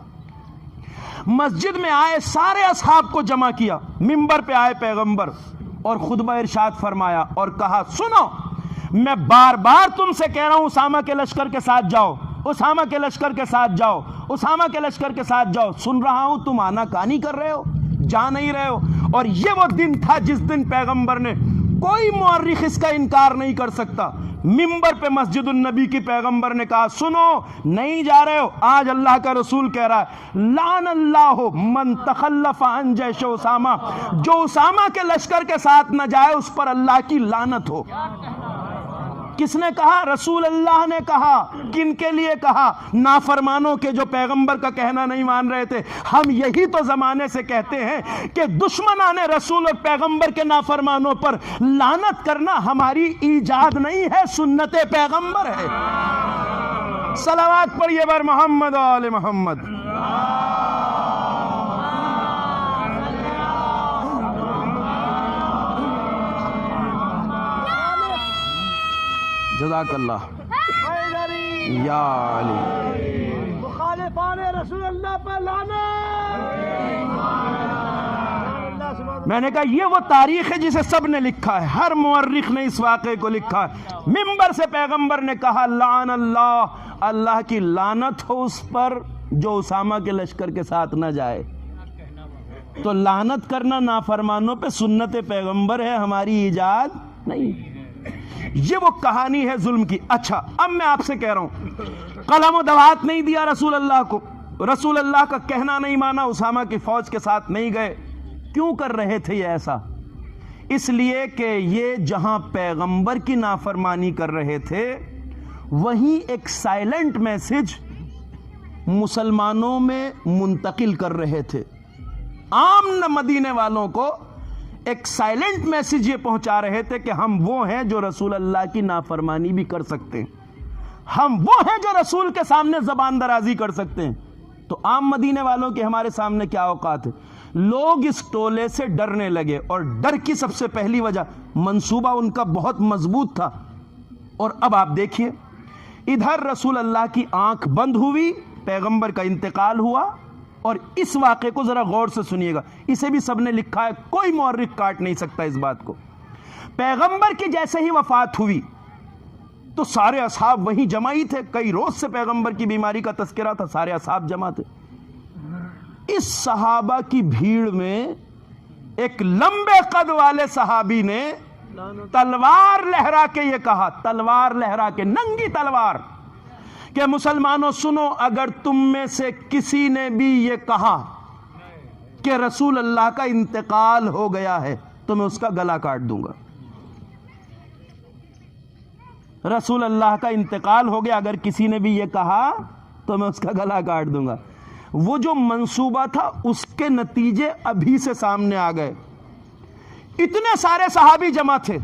مسجد میں آئے، سارے اصحاب کو جمع کیا، منبر پہ آئے پیغمبر اور خطبہ ارشاد فرمایا اور کہا سنو، میں بار بار تم سے کہہ رہا ہوں اسامہ کے لشکر کے ساتھ جاؤ، اسامہ کے لشکر کے ساتھ جاؤ، اسامہ کے لشکر کے ساتھ جاؤ. سن رہا ہوں تم آنا کانی کر رہے ہو، جا نہیں رہے ہو. اور یہ وہ دن تھا جس دن پیغمبر نے، کوئی مورخ اس کا انکار نہیں کر سکتا، منبر پہ مسجد النبی کی پیغمبر نے کہا سنو، نہیں جا رہے ہو. آج اللہ کا رسول کہہ رہا ہے لعن اللہ من تخلف عن جیش اسامہ، جو اسامہ کے لشکر کے ساتھ نہ جائے اس پر اللہ کی لعنت ہو. کس نے کہا؟ رسول اللہ نے کہا۔ کن کے لیے کہا؟ نافرمانوں کے، جو پیغمبر کا کہنا نہیں مان رہے تھے۔ ہم یہی تو زمانے سے کہتے ہیں کہ دشمنان رسول اور پیغمبر کے نافرمانوں پر لعنت کرنا ہماری ایجاد نہیں ہے، سنت پیغمبر ہے۔ صلوات پڑھیے بر محمد و آل محمد۔ جزاک اللہ یا علی۔ مخالفان رسول اللہ پر لعنت۔ میں نے کہا یہ وہ تاریخ ہے جسے سب نے لکھا ہے، ہر مورخ نے اس واقعے کو لکھا ہے۔ منبر سے پیغمبر نے کہا لعن اللہ، اللہ کی لعنت ہو اس پر جو اسامہ کے لشکر کے ساتھ نہ جائے۔ تو لعنت کرنا نافرمانوں پہ سنت پیغمبر ہے، ہماری ایجاد نہیں۔ یہ وہ کہانی ہے ظلم کی۔ اچھا اب میں آپ سے کہہ رہا ہوں، قلم و دوات نہیں دیا رسول اللہ کو، رسول اللہ کا کہنا نہیں مانا، اسامہ کی فوج کے ساتھ نہیں گئے، کیوں کر رہے تھے یہ ایسا؟ اس لیے کہ یہ جہاں پیغمبر کی نافرمانی کر رہے تھے وہیں ایک سائلنٹ میسج مسلمانوں میں منتقل کر رہے تھے۔ عام مدینے والوں کو ایک سائلنٹ میسج یہ پہنچا رہے تھے کہ ہم وہ ہیں جو رسول اللہ کی نافرمانی بھی کر سکتے ہیں، ہم وہ ہیں جو رسول کے سامنے زبان درازی کر سکتے ہیں۔ تو عام مدینے والوں کے ہمارے سامنے کیا اوقات ہے؟ لوگ اس ٹولے سے ڈرنے لگے، اور ڈر کی سب سے پہلی وجہ منصوبہ ان کا بہت مضبوط تھا۔ اور اب آپ دیکھیے ادھر رسول اللہ کی آنکھ بند ہوئی، پیغمبر کا انتقال ہوا، اور اس واقعے کو ذرا غور سے سنیے گا، اسے بھی سب نے لکھا ہے، کوئی مورخ کاٹ نہیں سکتا اس بات کو۔ پیغمبر کی جیسے ہی وفات ہوئی تو سارے اصحاب وہیں جمع ہی تھے، کئی روز سے پیغمبر کی بیماری کا تذکرہ تھا، سارے اصحاب جمع تھے۔ اس صحابہ کی بھیڑ میں ایک لمبے قد والے صحابی نے تلوار لہرا کے یہ کہا، تلوار لہرا کے، ننگی تلوار، کہ مسلمانوں سنو، اگر تم میں سے کسی نے بھی یہ کہا کہ رسول اللہ کا انتقال ہو گیا ہے تو میں اس کا گلا کاٹ دوں گا۔ رسول اللہ کا انتقال ہو گیا، اگر کسی نے بھی یہ کہا تو میں اس کا گلا کاٹ دوں گا۔ وہ جو منصوبہ تھا اس کے نتیجے ابھی سے سامنے آ گئے۔ اتنے سارے صحابی جمع تھے،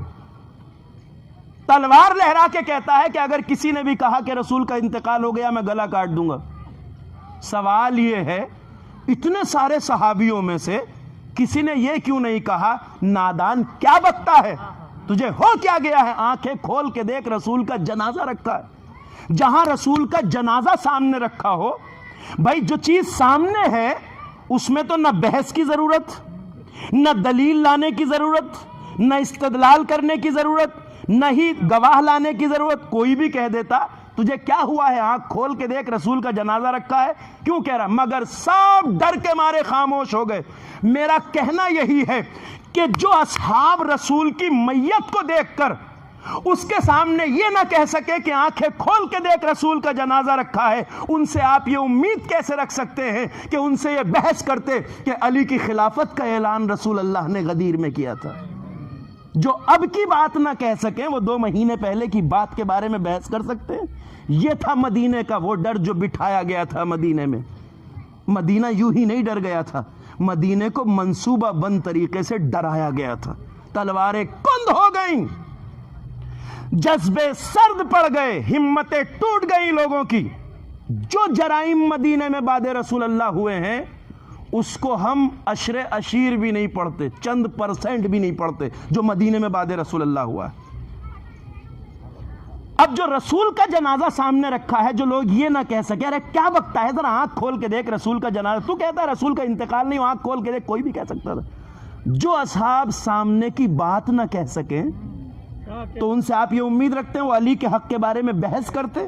تلوار لہرا کے کہتا ہے کہ اگر کسی نے بھی کہا کہ رسول کا انتقال ہو گیا میں گلا کاٹ دوں گا۔ سوال یہ ہے اتنے سارے صحابیوں میں سے کسی نے یہ کیوں نہیں کہا نادان کیا بکتا ہے، تجھے ہو کیا گیا ہے، آنکھیں کھول کے دیکھ، رسول کا جنازہ رکھا ہے۔ جہاں رسول کا جنازہ سامنے رکھا ہو، بھائی جو چیز سامنے ہے اس میں تو نہ بحث کی ضرورت، نہ دلیل لانے کی ضرورت، نہ استدلال کرنے کی ضرورت، نہ ہی گواہ لانے کی ضرورت۔ کوئی بھی کہہ دیتا تجھے کیا ہوا ہے، آنکھ کھول کے دیکھ، رسول کا جنازہ رکھا ہے، کیوں کہہ رہا؟ مگر سب ڈر کے مارے خاموش ہو گئے۔ میرا کہنا یہی ہے کہ جو اصحاب رسول کی میت کو دیکھ کر اس کے سامنے یہ نہ کہہ سکے کہ آنکھیں کھول کے دیکھ رسول کا جنازہ رکھا ہے، ان سے آپ یہ امید کیسے رکھ سکتے ہیں کہ ان سے یہ بحث کرتے کہ علی کی خلافت کا اعلان رسول اللہ نے غدیر میں کیا تھا؟ جو اب کی بات نہ کہہ سکیں وہ 2 مہینے پہلے کی بات کے بارے میں بحث کر سکتے ہیں؟ یہ تھا مدینے کا وہ ڈر جو بٹھایا گیا تھا مدینے میں۔ مدینہ یوں ہی نہیں ڈر گیا تھا، مدینے کو منصوبہ بند طریقے سے ڈرایا گیا تھا۔ تلواریں کند ہو گئیں، جذبے سرد پڑ گئے، ہمتیں ٹوٹ گئیں لوگوں کی۔ جو جرائم مدینے میں بعد رسول اللہ ہوئے ہیں اس کو ہم عشر عشیر بھی نہیں پڑھتے، چند % بھی نہیں پڑھتے جو مدینے میں بعد رسول اللہ ہوا ہے۔ اب جو رسول کا جنازہ سامنے رکھا ہے، جو لوگ یہ نہ کہہ سکے ارے کیا بکتا ہے، ذرا آنکھ کھول کے دیکھ رسول کا جنازہ، تو کہتا ہے رسول کا انتقال نہیں، آنکھ کھول کے دیکھ، کوئی بھی کہہ سکتا تھا۔ جو اصحاب سامنے کی بات نہ کہہ سکیں تو ان سے آپ یہ امید رکھتے ہیں وہ علی کے حق کے بارے میں بحث کرتے،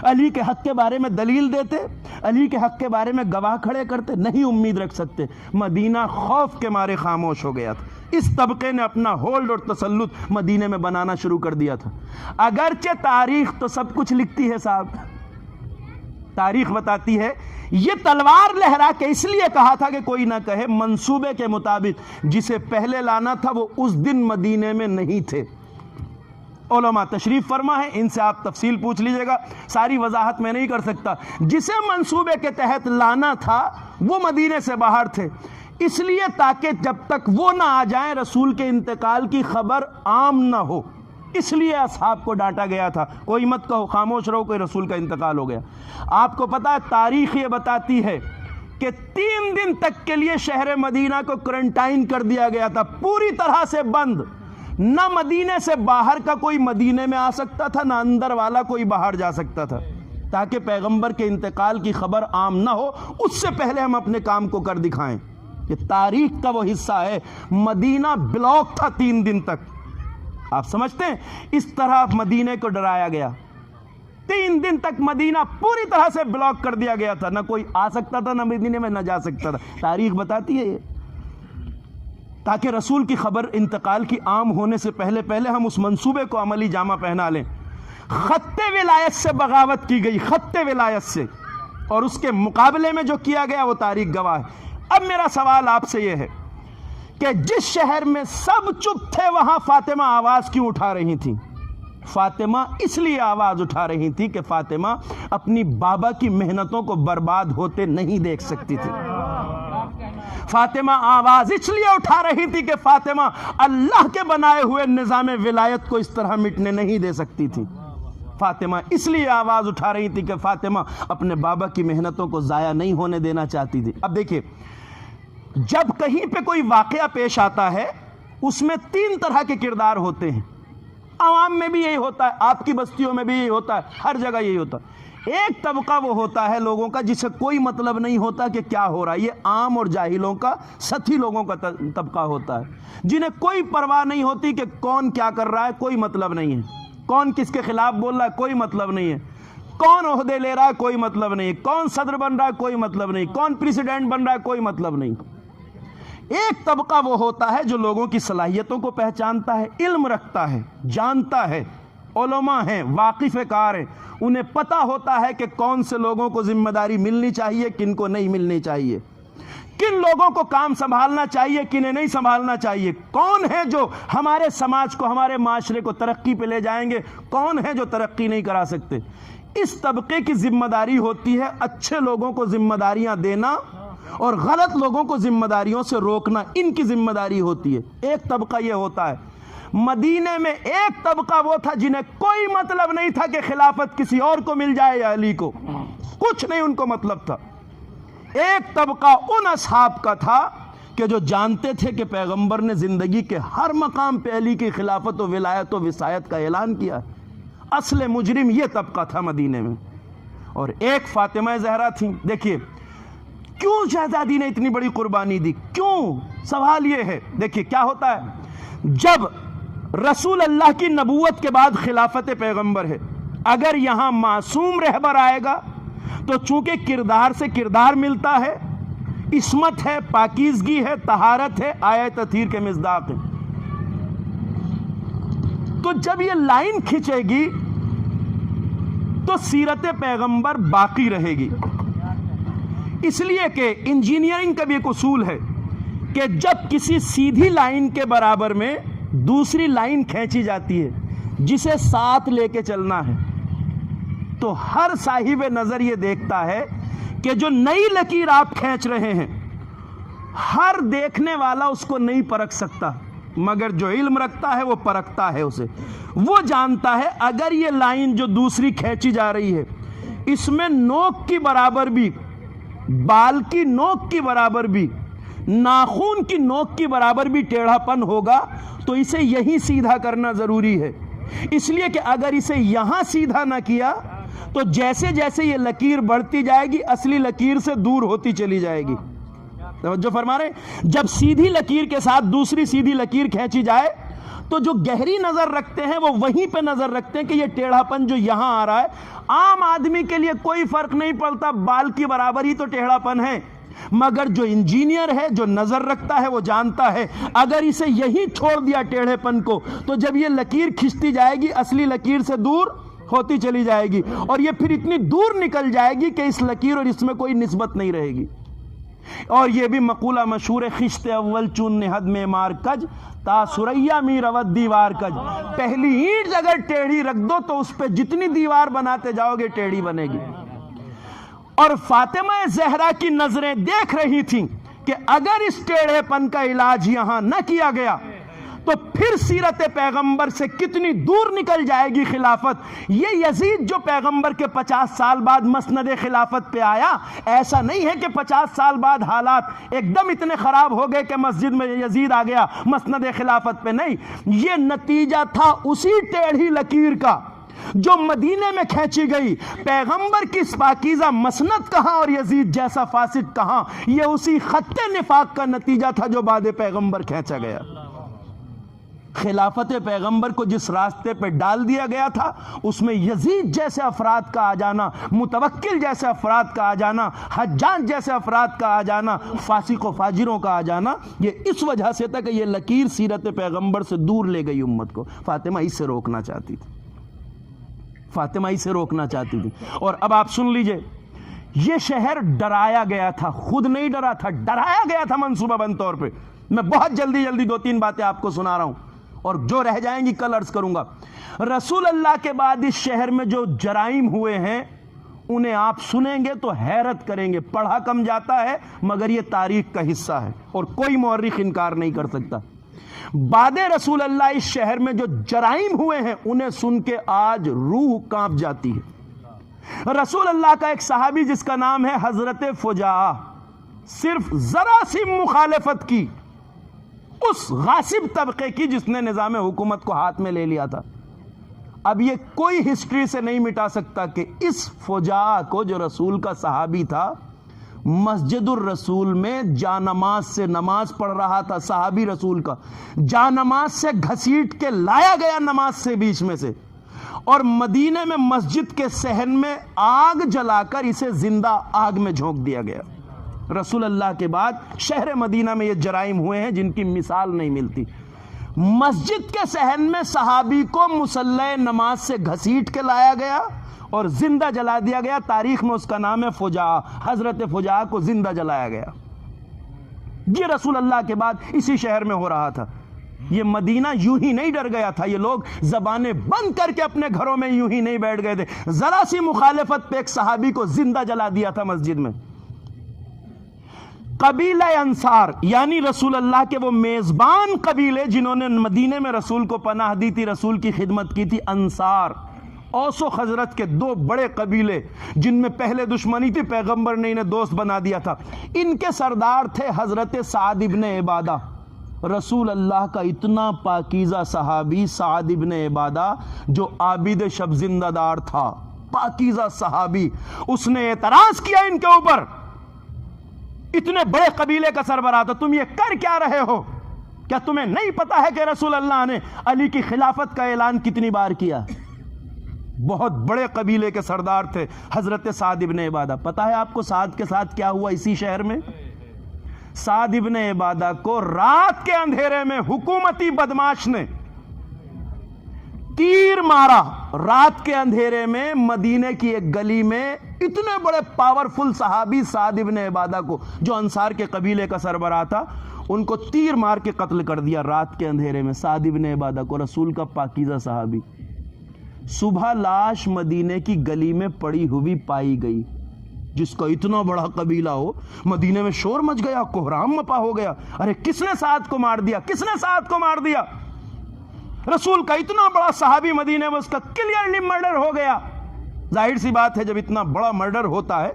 علی کے حق کے بارے میں دلیل دیتے، علی کے حق کے بارے میں گواہ کھڑے کرتے؟ نہیں امید رکھ سکتے۔ مدینہ خوف کے مارے خاموش ہو گیا تھا۔ اس طبقے نے اپنا ہولڈ اور تسلط مدینے میں بنانا شروع کر دیا تھا۔ اگرچہ تاریخ تو سب کچھ لکھتی ہے صاحب، تاریخ بتاتی ہے یہ تلوار لہرا کے اس لیے کہا تھا کہ کوئی نہ کہے، منصوبے کے مطابق جسے پہلے لانا تھا وہ اس دن مدینے میں نہیں تھے۔ علماء تشریف فرما ہے، ان سے آپ تفصیل پوچھ لیجئے گا، ساری وضاحت میں نہیں کر سکتا۔ جسے منصوبے کے تحت لانا تھا وہ مدینے سے باہر تھے، اس لیے تاکہ جب تک وہ نہ آ جائیں رسول کے انتقال کی خبر عام نہ ہو، اس لیے اصحاب کو ڈانٹا گیا تھا، کوئی مت کہو، خاموش رہو، کوئی رسول کا انتقال ہو گیا۔ آپ کو پتا ہے تاریخ یہ بتاتی ہے کہ 3 دن تک کے لیے شہر مدینہ کو کرنٹائن کر دیا گیا تھا، پوری طرح سے بند، نہ مدینے سے باہر کا کوئی مدینے میں آ سکتا تھا، نہ اندر والا کوئی باہر جا سکتا تھا، تاکہ پیغمبر کے انتقال کی خبر عام نہ ہو، اس سے پہلے ہم اپنے کام کو کر دکھائیں۔ یہ تاریخ کا وہ حصہ ہے، مدینہ بلاک تھا 3 دن تک، آپ سمجھتے ہیں؟ اس طرح مدینے کو ڈرایا گیا، 3 دن تک مدینہ پوری طرح سے بلاک کر دیا گیا تھا، نہ کوئی آ سکتا تھا، نہ مدینے میں نہ جا سکتا تھا، تاریخ بتاتی ہے یہ، تاکہ رسول کی خبر انتقال کی عام ہونے سے پہلے ہم اس منصوبے کو عملی جامہ پہنا لیں۔ خط ولایت سے بغاوت کی گئی، خط ولایت سے، اور اس کے مقابلے میں جو کیا گیا وہ تاریخ گواہ ہے۔ اب میرا سوال آپ سے یہ ہے کہ جس شہر میں سب چپ تھے وہاں فاطمہ آواز کیوں اٹھا رہی تھی؟ فاطمہ اس لیے آواز اٹھا رہی تھی کہ فاطمہ اپنی بابا کی محنتوں کو برباد ہوتے نہیں دیکھ سکتی تھی۔ فاطمہ آواز اس لیے اٹھا رہی تھی کہ فاطمہ اللہ کے بنائے ہوئے نظام ولایت کو اس طرح مٹنے نہیں دے سکتی تھی۔ فاطمہ اس لیے آواز اٹھا رہی تھی کہ فاطمہ اپنے بابا کی محنتوں کو ضائع نہیں ہونے دینا چاہتی تھی۔ اب دیکھیں، جب کہیں پہ کوئی واقعہ پیش آتا ہے اس میں 3 طرح کے کردار ہوتے ہیں، عوام میں بھی یہی ہوتا ہے، آپ کی بستیوں میں بھی یہی ہوتا ہے، ہر جگہ یہی ہوتا ہے۔ ایک طبقہ وہ ہوتا ہے لوگوں کا جسے کوئی مطلب نہیں ہوتا کہ کیا ہو رہا ہے، یہ عام اور جاہلوں کا، سطحی لوگوں کا طبقہ ہوتا ہے، جنہیں کوئی پرواہ نہیں ہوتی کہ کون کیا کر رہا ہے، کوئی مطلب نہیں ہے، کون کس کے خلاف بول رہا ہے، کوئی مطلب نہیں ہے، کون عہدے لے رہا ہے، کوئی مطلب نہیں، کون صدر بن رہا ہے، کوئی مطلب نہیں، کون پریزیڈنٹ بن رہا ہے، کوئی مطلب نہیں۔ ایک طبقہ وہ ہوتا ہے جو لوگوں کی صلاحیتوں کو پہچانتا ہے، علم رکھتا ہے، جانتا ہے، علماء ہیں، واقف کار ہیں، انہیں پتہ ہوتا ہے کہ کون سے لوگوں کو ذمہ داری ملنی چاہیے، کن کو نہیں ملنی چاہیے، کن لوگوں کو کام سنبھالنا چاہیے، کنہیں نہیں سنبھالنا چاہیے، کون ہے جو ہمارے سماج کو، ہمارے معاشرے کو ترقی پہ لے جائیں گے، کون ہے جو ترقی نہیں کرا سکتے۔ اس طبقے کی ذمہ داری ہوتی ہے اچھے لوگوں کو ذمہ داریاں دینا اور غلط لوگوں کو ذمہ داریوں سے روکنا، ان کی ذمہ داری ہوتی ہے۔ ایک طبقہ یہ ہوتا ہے۔ مدینے میں ایک طبقہ وہ تھا جنہیں کوئی مطلب نہیں تھا کہ خلافت کسی اور کو مل جائے یا علی کو، کچھ نہیں ان کو مطلب تھا۔ ایک طبقہ ان اصحاب کا تھا کہ جو جانتے تھے کہ پیغمبر نے زندگی کے ہر مقام پہ علی کی خلافت و ولایت و وصایت کا اعلان کیا۔ اصل مجرم یہ طبقہ تھا مدینے میں۔ اور ایک فاطمہ زہرا تھیں۔ دیکھیے کیوں شہزادی نے اتنی بڑی قربانی دی، کیوں؟ سوال یہ ہے، دیکھیے کیا ہوتا ہے، جب رسول اللہ کی نبوت کے بعد خلافت پیغمبر ہے، اگر یہاں معصوم رہبر آئے گا تو چونکہ کردار سے کردار ملتا ہے، عصمت ہے، پاکیزگی ہے، طہارت ہے، آیت تطہیر کے مصداق ہے، تو جب یہ لائن کھنچے گی تو سیرت پیغمبر باقی رہے گی۔ اس لیے کہ انجینئرنگ کا بھی ایک اصول ہے کہ جب کسی سیدھی لائن کے برابر میں دوسری لائن کھینچی جاتی ہے جسے ساتھ لے کے چلنا ہے، تو ہر صاحب نظر یہ دیکھتا ہے کہ جو نئی لکیر آپ کھینچ رہے ہیں ہر دیکھنے والا اس کو نہیں پرکھ سکتا، مگر جو علم رکھتا ہے وہ پرکھتا ہے اسے، وہ جانتا ہے اگر یہ لائن جو دوسری کھینچی جا رہی ہے اس میں نوک کی برابر بھی، بال کی نوک کی برابر بھی، ناخون کی نوک کی برابر بھی ٹیڑھا پن ہوگا تو اسے یہی سیدھا کرنا ضروری ہے۔ اس لیے کہ اگر اسے یہاں سیدھا نہ کیا تو جیسے جیسے یہ لکیر بڑھتی جائے گی اصلی لکیر سے دور ہوتی چلی جائے گی۔ توجہ فرما رہے ہیں؟ جب سیدھی لکیر کے ساتھ دوسری سیدھی لکیر کھینچی جائے تو جو گہری نظر رکھتے ہیں وہ وہیں پہ نظر رکھتے ہیں کہ یہ ٹیڑھا پن جو یہاں آ رہا ہے، عام آدمی کے لیے کوئی فرق نہیں پڑتا، بال کی برابر ہی تو ٹیڑھا پن ہے، مگر جو انجینئر ہے، جو نظر رکھتا ہے، وہ جانتا ہے اگر اسے یہی چھوڑ دیا ٹیڑھے پن کو تو جب یہ لکیر کھنچتی جائے گی اصلی لکیر سے دور ہوتی چلی جائے گی، اور یہ پھر اتنی دور نکل جائے گی کہ اس لکیر اور اس میں کوئی نسبت نہیں رہے گی۔ اور یہ بھی مقولہ مشہور ہے، خشت اول چون نہد میں مار کج تا سریا می روت دیوار کج، پہلی اینٹ اگر ٹیڑھی رکھ دو تو اس پہ جتنی دیوار بناتے جاؤ گے ٹیڑھی بنے گی۔ اور فاطمہ زہرا کی نظریں دیکھ رہی تھیں کہ اگر اس ٹیڑھے پن کا علاج یہاں نہ کیا گیا تو پھر سیرت پیغمبر سے کتنی دور نکل جائے گی خلافت۔ یہ یزید جو پیغمبر کے 50 سال بعد مسند خلافت پہ آیا، ایسا نہیں ہے کہ 50 سال بعد حالات ایک دم اتنے خراب ہو گئے کہ مسجد میں یزید آ گیا مسند خلافت پہ، نہیں، یہ نتیجہ تھا اسی ٹیڑھی لکیر کا جو مدینے میں کھینچی گئی۔ پیغمبر کی اس پاکیزہ مسند کہاں اور یزید جیسا فاسق کہاں، یہ اسی خط نفاق کا نتیجہ تھا جو بعد پیغمبر کھینچا گیا۔ خلافت پیغمبر کو جس راستے پہ ڈال دیا گیا تھا اس میں یزید جیسے افراد کا آ جانا، متوکل جیسے افراد کا آ جانا، حجاج جیسے افراد کا آ جانا، فاسق و فاجروں کا آ جانا، یہ اس وجہ سے تھا کہ یہ لکیر سیرت پیغمبر سے دور لے گئی امت کو۔ فاطمہ اس سے روکنا چاہتی تھی، فاطمہ اسے روکنا چاہتی تھی۔ اور اب آپ سن لیجئے، یہ شہر ڈرایا گیا تھا، خود نہیں ڈرا تھا، ڈرایا گیا تھا منصوبہ بند طور پہ۔ میں بہت جلدی 2-3 باتیں آپ کو سنا رہا ہوں اور جو رہ جائیں گی کل عرض کروں گا۔ رسول اللہ کے بعد اس شہر میں جو جرائم ہوئے ہیں انہیں آپ سنیں گے تو حیرت کریں گے۔ پڑھا کم جاتا ہے مگر یہ تاریخ کا حصہ ہے اور کوئی مورخ انکار نہیں کر سکتا۔ بعد رسول اللہ اس شہر میں جو جرائم ہوئے ہیں انہیں سن کے آج روح کانپ جاتی ہے۔ رسول اللہ کا ایک صحابی جس کا نام ہے حضرت فجاعہ، صرف ذرا سی مخالفت کی اس غاصب طبقے کی جس نے نظام حکومت کو ہاتھ میں لے لیا تھا۔ اب یہ کوئی ہسٹری سے نہیں مٹا سکتا کہ اس فجاعہ کو، جو رسول کا صحابی تھا، مسجد الرسول میں جانماز سے نماز پڑھ رہا تھا، صحابی رسول کا، جانماز سے گھسیٹ کے لایا گیا نماز سے بیچ میں سے، اور مدینے میں مسجد کے صحن میں آگ جلا کر اسے زندہ آگ میں جھونک دیا گیا۔ رسول اللہ کے بعد شہر مدینہ میں یہ جرائم ہوئے ہیں جن کی مثال نہیں ملتی۔ مسجد کے صحن میں صحابی کو مصلی نماز سے گھسیٹ کے لایا گیا اور زندہ جلا دیا گیا۔ تاریخ میں اس کا نام ہے فجاعہ، حضرت فجاعہ کو زندہ جلایا گیا۔ یہ رسول اللہ کے بعد اسی شہر میں ہو رہا تھا۔ یہ مدینہ یوں ہی نہیں ڈر گیا تھا، یہ لوگ زبانیں بند کر کے اپنے گھروں میں یوں ہی نہیں بیٹھ گئے تھے۔ ذرا سی مخالفت پہ ایک صحابی کو زندہ جلا دیا تھا مسجد میں۔ قبیلہ انصار یعنی رسول اللہ کے وہ میزبان قبیلے جنہوں نے مدینے میں رسول کو پناہ دی تھی، رسول کی خدمت کی تھی، انصار، اوس و خزرج کے 2 بڑے قبیلے جن میں پہلے دشمنی تھی، پیغمبر نے انہیں دوست بنا دیا تھا۔ ان کے سردار تھے حضرت سعد ابن عبادہ۔ رسول اللہ کا اتنا پاکیزہ صحابی سعد ابن عبادہ جو عابد شب زندہ دار تھا، پاکیزہ صحابی، اس نے اعتراض کیا ان کے اوپر، اتنے بڑے قبیلے کا سربراہ تھا، تم یہ کر کیا رہے ہو؟ کیا تمہیں نہیں پتا ہے کہ رسول اللہ نے علی کی خلافت کا اعلان کتنی بار کیا؟ بہت بڑے قبیلے کے سردار تھے حضرت سعد ابن عبادہ۔ پتا ہے آپ کو سعد کے ساتھ کیا ہوا اسی شہر میں؟ سعد ابن عبادہ کو رات کے اندھیرے میں حکومتی بدماش نے تیر مارا، رات کے اندھیرے میں مدینے کی ایک گلی میں۔ اتنے بڑے پاورفل صحابی سعد ابن عبادہ کو، جو انصار کے قبیلے کا سربراہ تھا، ان کو تیر مار کے قتل کر دیا رات کے اندھیرے میں، سعد ابن عبادہ کو، رسول کا پاکیزہ صحابی۔ صبح لاش مدینے کی گلی میں پڑی ہوئی پائی گئی۔ جس کا اتنا بڑا قبیلہ ہو، مدینے میں شور مچ گیا، کوہرام مپا ہو گیا، ارے کس نے سعد کو مار دیا، کس نے سعد کو مار دیا؟ رسول کا اتنا بڑا صحابی مدینے میں، اس کا کلیئرلی مرڈر ہو گیا۔ ظاہر سی بات ہے جب اتنا بڑا مرڈر ہوتا ہے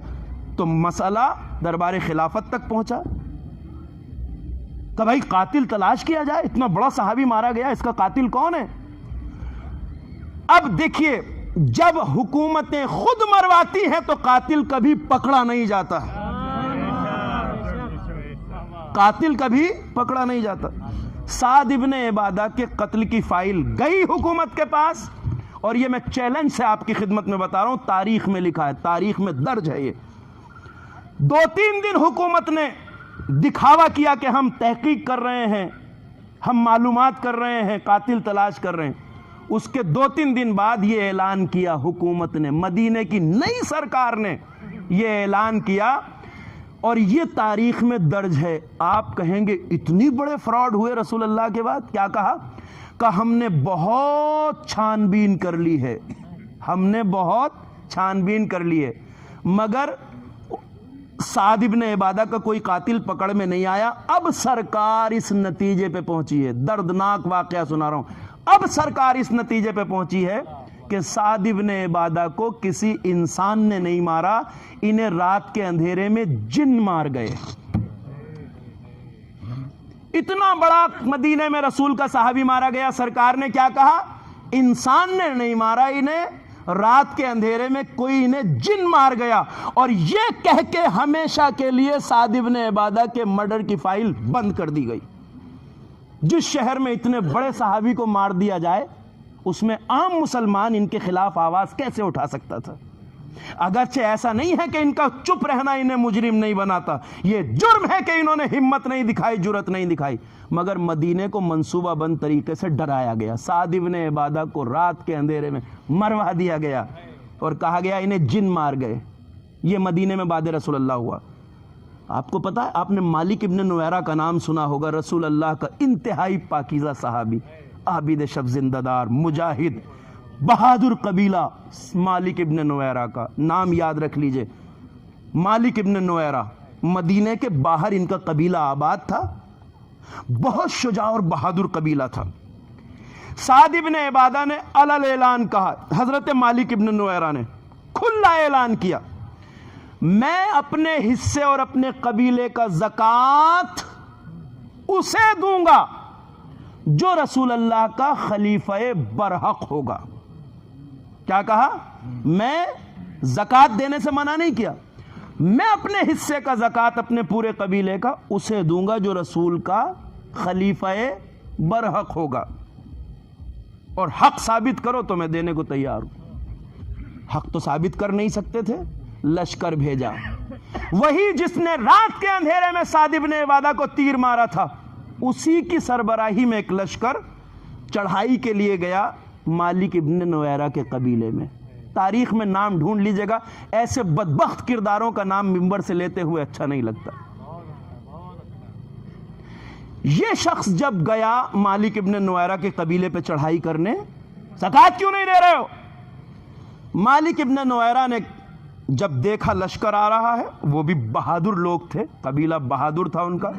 تو مسئلہ دربار خلافت تک پہنچا کہ بھائی قاتل تلاش کیا جائے، اتنا بڑا صحابی مارا گیا، اس کا قاتل کون ہے؟ اب دیکھیے، جب حکومتیں خود مرواتی ہیں تو قاتل کبھی پکڑا نہیں جاتا، قاتل کبھی پکڑا نہیں جاتا۔ سعد ابن عبادہ کے قتل کی فائل گئی حکومت کے پاس، اور یہ میں چیلنج سے آپ کی خدمت میں بتا رہا ہوں، تاریخ میں لکھا ہے، تاریخ میں درج ہے۔ یہ 2-3 دن حکومت نے دکھاوا کیا کہ ہم تحقیق کر رہے ہیں، ہم معلومات کر رہے ہیں، قاتل تلاش کر رہے ہیں۔ اس کے 2-3 دن بعد یہ اعلان کیا حکومت نے، مدینے کی نئی سرکار نے یہ اعلان کیا، اور یہ تاریخ میں درج ہے. آپ کہیں گے اتنی بڑے فراڈ ہوئے رسول اللہ کے بعد؟ کیا کہا؟ کہ ہم نے بہت چھان بین کر لی ہے, ہم نے بہت چھان بین کر لی ہے, مگر سعد ابن عبادہ کا کوئی قاتل پکڑ میں نہیں آیا. اب سرکار اس نتیجے پہ پہنچی ہے, دردناک واقعہ سنا رہا ہوں, اب سرکار اس نتیجے پہ پہنچی ہے کہ سعد ابن عبادہ کو کسی انسان نے نہیں مارا, انہیں رات کے اندھیرے میں جن مار گئے. اتنا بڑا مدینے میں رسول کا صحابی مارا گیا, سرکار نے کیا کہا؟ انسان نے نہیں مارا انہیں, رات کے اندھیرے میں کوئی انہیں جن مار گیا. اور یہ کہہ کے ہمیشہ کے لیے سعد ابن عبادہ کے مرڈر کی فائل بند کر دی گئی. جس شہر میں اتنے بڑے صحابی کو مار دیا جائے, اس میں عام مسلمان ان کے خلاف آواز کیسے اٹھا سکتا تھا؟ اگرچہ ایسا نہیں ہے کہ ان کا چپ رہنا انہیں مجرم نہیں بناتا, یہ جرم ہے کہ انہوں نے ہمت نہیں دکھائی, جرت نہیں دکھائی, مگر مدینے کو منصوبہ بند طریقے سے ڈرایا گیا. سعد ابن عبادہ کو رات کے اندھیرے میں مروا دیا گیا اور کہا گیا انہیں جن مار گئے. یہ مدینے میں بعد رسول اللہ ہوا. آپ کو پتا ہے, آپ نے مالک ابن نویرہ کا نام سنا ہوگا, رسول اللہ کا انتہائی پاکیزہ صحابی, عابد شب زندہ دار, مجاہد, بہادر قبیلہ مالک ابن نویرہ کا نام یاد رکھ لیجئے. مالک ابن نویرہ, مدینے کے باہر ان کا قبیلہ آباد تھا, بہت شجاع اور بہادر قبیلہ تھا. سعد ابن عبادہ نے علل اعلان کہا, حضرت مالک ابن نویرہ نے کھلا اعلان کیا, میں اپنے حصے اور اپنے قبیلے کا زکوٰۃ اسے دوں گا جو رسول اللہ کا خلیفہ برحق ہوگا. کیا کہا؟ میں زکوٰۃ دینے سے منع نہیں کیا, میں اپنے حصے کا زکوٰۃ اپنے پورے قبیلے کا اسے دوں گا جو رسول کا خلیفہ برحق ہوگا, اور حق ثابت کرو تو میں دینے کو تیار ہوں. حق تو ثابت کر نہیں سکتے تھے, لشکر بھیجا, وہی جس نے رات کے اندھیرے میں سعد ابن عبادہ کو تیر مارا تھا, اسی کی سربراہی میں ایک لشکر چڑھائی کے لیے گیا مالک ابن نویرہ کے قبیلے میں. تاریخ میں نام ڈھونڈ لیجئے گا, ایسے بدبخت کرداروں کا نام منبر سے لیتے ہوئے اچھا نہیں لگتا. یہ شخص جب گیا مالک ابن نویرہ کے قبیلے پہ چڑھائی کرنے, زکوٰۃ کیوں نہیں دے رہے ہو؟ مالک ابن نویرہ نے جب دیکھا لشکر آ رہا ہے, وہ بھی بہادر لوگ تھے, قبیلہ بہادر تھا ان کا,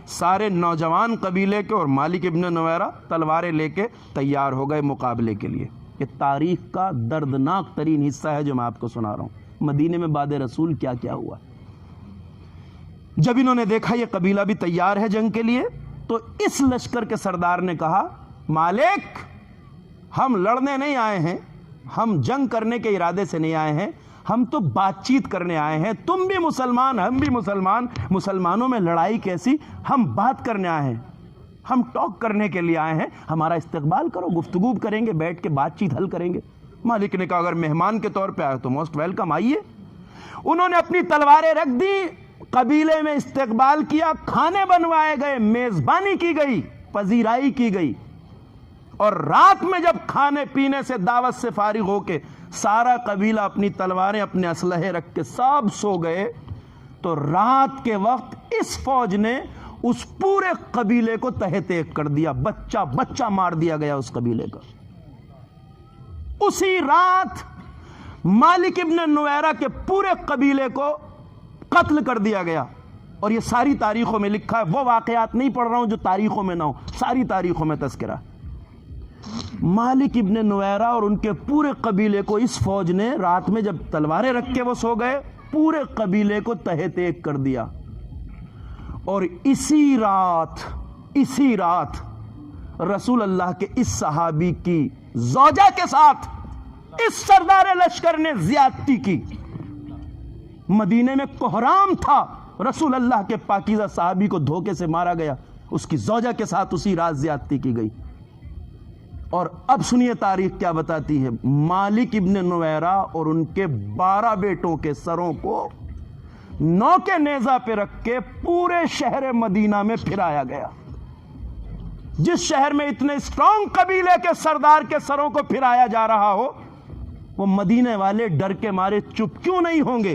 سارے نوجوان قبیلے کے, اور مالک ابن نویرہ تلواریں لے کے تیار ہو گئے مقابلے کے لیے. یہ تاریخ کا دردناک ترین حصہ ہے جو میں آپ کو سنا رہا ہوں. مدینے میں بعد رسول کیا کیا ہوا. جب انہوں نے دیکھا یہ قبیلہ بھی تیار ہے جنگ کے لیے, تو اس لشکر کے سردار نے کہا, مالک ہم لڑنے نہیں آئے ہیں, ہم جنگ کرنے کے ارادے سے نہیں آئے ہیں, ہم تو بات چیت کرنے آئے ہیں. تم بھی مسلمان, ہم بھی مسلمان, مسلمانوں میں لڑائی کیسی, ہم بات کرنے آئے ہیں, ہم ٹاک کرنے کے لیے آئے ہیں, ہمارا استقبال کرو, گفتگو کریں گے, بیٹھ کے بات چیت حل کریں گے. مالک نے کہا اگر مہمان کے طور پہ آئے تو موسٹ ویلکم, آئیے. انہوں نے اپنی تلواریں رکھ دی, قبیلے میں استقبال کیا, کھانے بنوائے گئے, میزبانی کی گئی, پذیرائی کی گئی. اور رات میں جب کھانے پینے سے دعوت سے فارغ ہو کے سارا قبیلہ اپنی تلواریں اپنے اسلحے رکھ کے سب سو گئے, تو رات کے وقت اس فوج نے اس پورے قبیلے کو تہہ تیک کر دیا, بچہ بچہ مار دیا گیا اس قبیلے کا. اسی رات مالک ابن نویرہ کے پورے قبیلے کو قتل کر دیا گیا. اور یہ ساری تاریخوں میں لکھا ہے, وہ واقعات نہیں پڑھ رہا ہوں جو تاریخوں میں نہ ہو, ساری تاریخوں میں تذکرہ. مالک ابن نویرہ اور ان کے پورے قبیلے کو اس فوج نے رات میں جب تلواریں رکھ کے وہ سو گئے, پورے قبیلے کو تہہ تیک کر دیا. اور اسی رات رسول اللہ کے اس صحابی کی زوجہ کے ساتھ اس سردار لشکر نے زیادتی کی. مدینے میں کوہرام تھا, رسول اللہ کے پاکیزہ صحابی کو دھوکے سے مارا گیا, اس کی زوجہ کے ساتھ اسی رات زیادتی کی گئی. اور اب سنیے تاریخ کیا بتاتی ہے. مالک ابن نویرہ اور ان کے 12 بیٹوں کے سروں کو نوکے نیزہ پہ رکھ کے پورے شہر مدینہ میں پھرایا گیا. جس شہر میں اتنے اسٹرانگ قبیلے کے سردار کے سروں کو پھرایا جا رہا ہو, وہ مدینے والے ڈر کے مارے چپ کیوں نہیں ہوں گے؟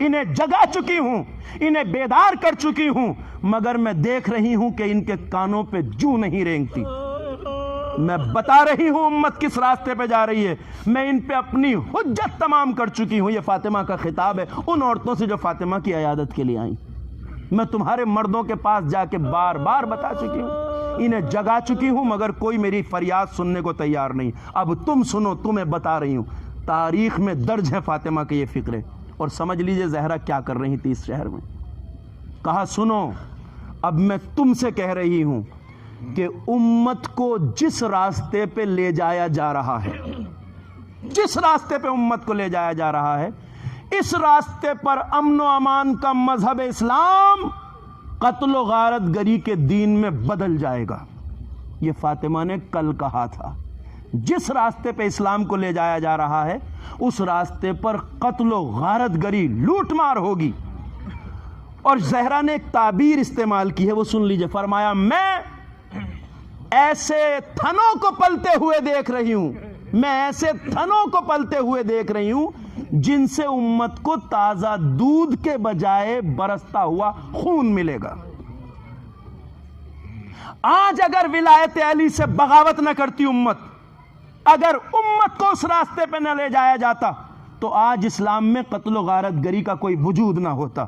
انہیں جگا چکی ہوں، انہیں بیدار کر چکی ہوں، مگر میں دیکھ رہی ہوں کہ ان کے کانوں پہ جوں نہیں رینگتی۔ میں بتا رہی ہوں امت کس راستے پہ جا رہی ہے، میں ان پہ اپنی حجت تمام کر چکی ہوں۔ یہ فاطمہ کا خطاب ہے ان عورتوں سے جو فاطمہ کی عیادت کے لیے آئیں۔ میں تمہارے مردوں کے پاس جا کے بار بار بتا چکی ہوں، انہیں جگا چکی ہوں، مگر کوئی میری فریاد سننے کو تیار نہیں۔ اب تم سنو، تمہیں بتا رہی ہوں، تاریخ میں درج ہے فاطمہ کے یہ فقرے۔ اور سمجھ لیجئے زہرا کیا کر رہی تھی اس شہر میں۔ کہا سنو، اب میں تم سے کہہ رہی ہوں کہ امت کو جس راستے پہ لے جایا جا رہا ہے، جس راستے پہ امت کو لے جایا جا رہا ہے، اس راستے پر امن و امان کا مذہب اسلام قتل و غارت گری کے دین میں بدل جائے گا۔ یہ فاطمہ نے کل کہا تھا، جس راستے پہ اسلام کو لے جایا جا رہا ہے اس راستے پر قتل و غارت گری، لوٹ مار ہوگی۔ اور زہرا نے ایک تعبیر استعمال کی ہے، وہ سن لیجئے۔ فرمایا میں ایسے تھنوں کو پلتے ہوئے دیکھ رہی ہوں، میں ایسے تھنوں کو پلتے ہوئے دیکھ رہی ہوں جن سے امت کو تازہ دودھ کے بجائے برستا ہوا خون ملے گا۔ آج اگر ولایت علی سے بغاوت نہ کرتی امت، اگر امت کو اس راستے پہ نہ لے جایا جاتا تو آج اسلام میں قتل و غارت گری کا کوئی وجود نہ ہوتا۔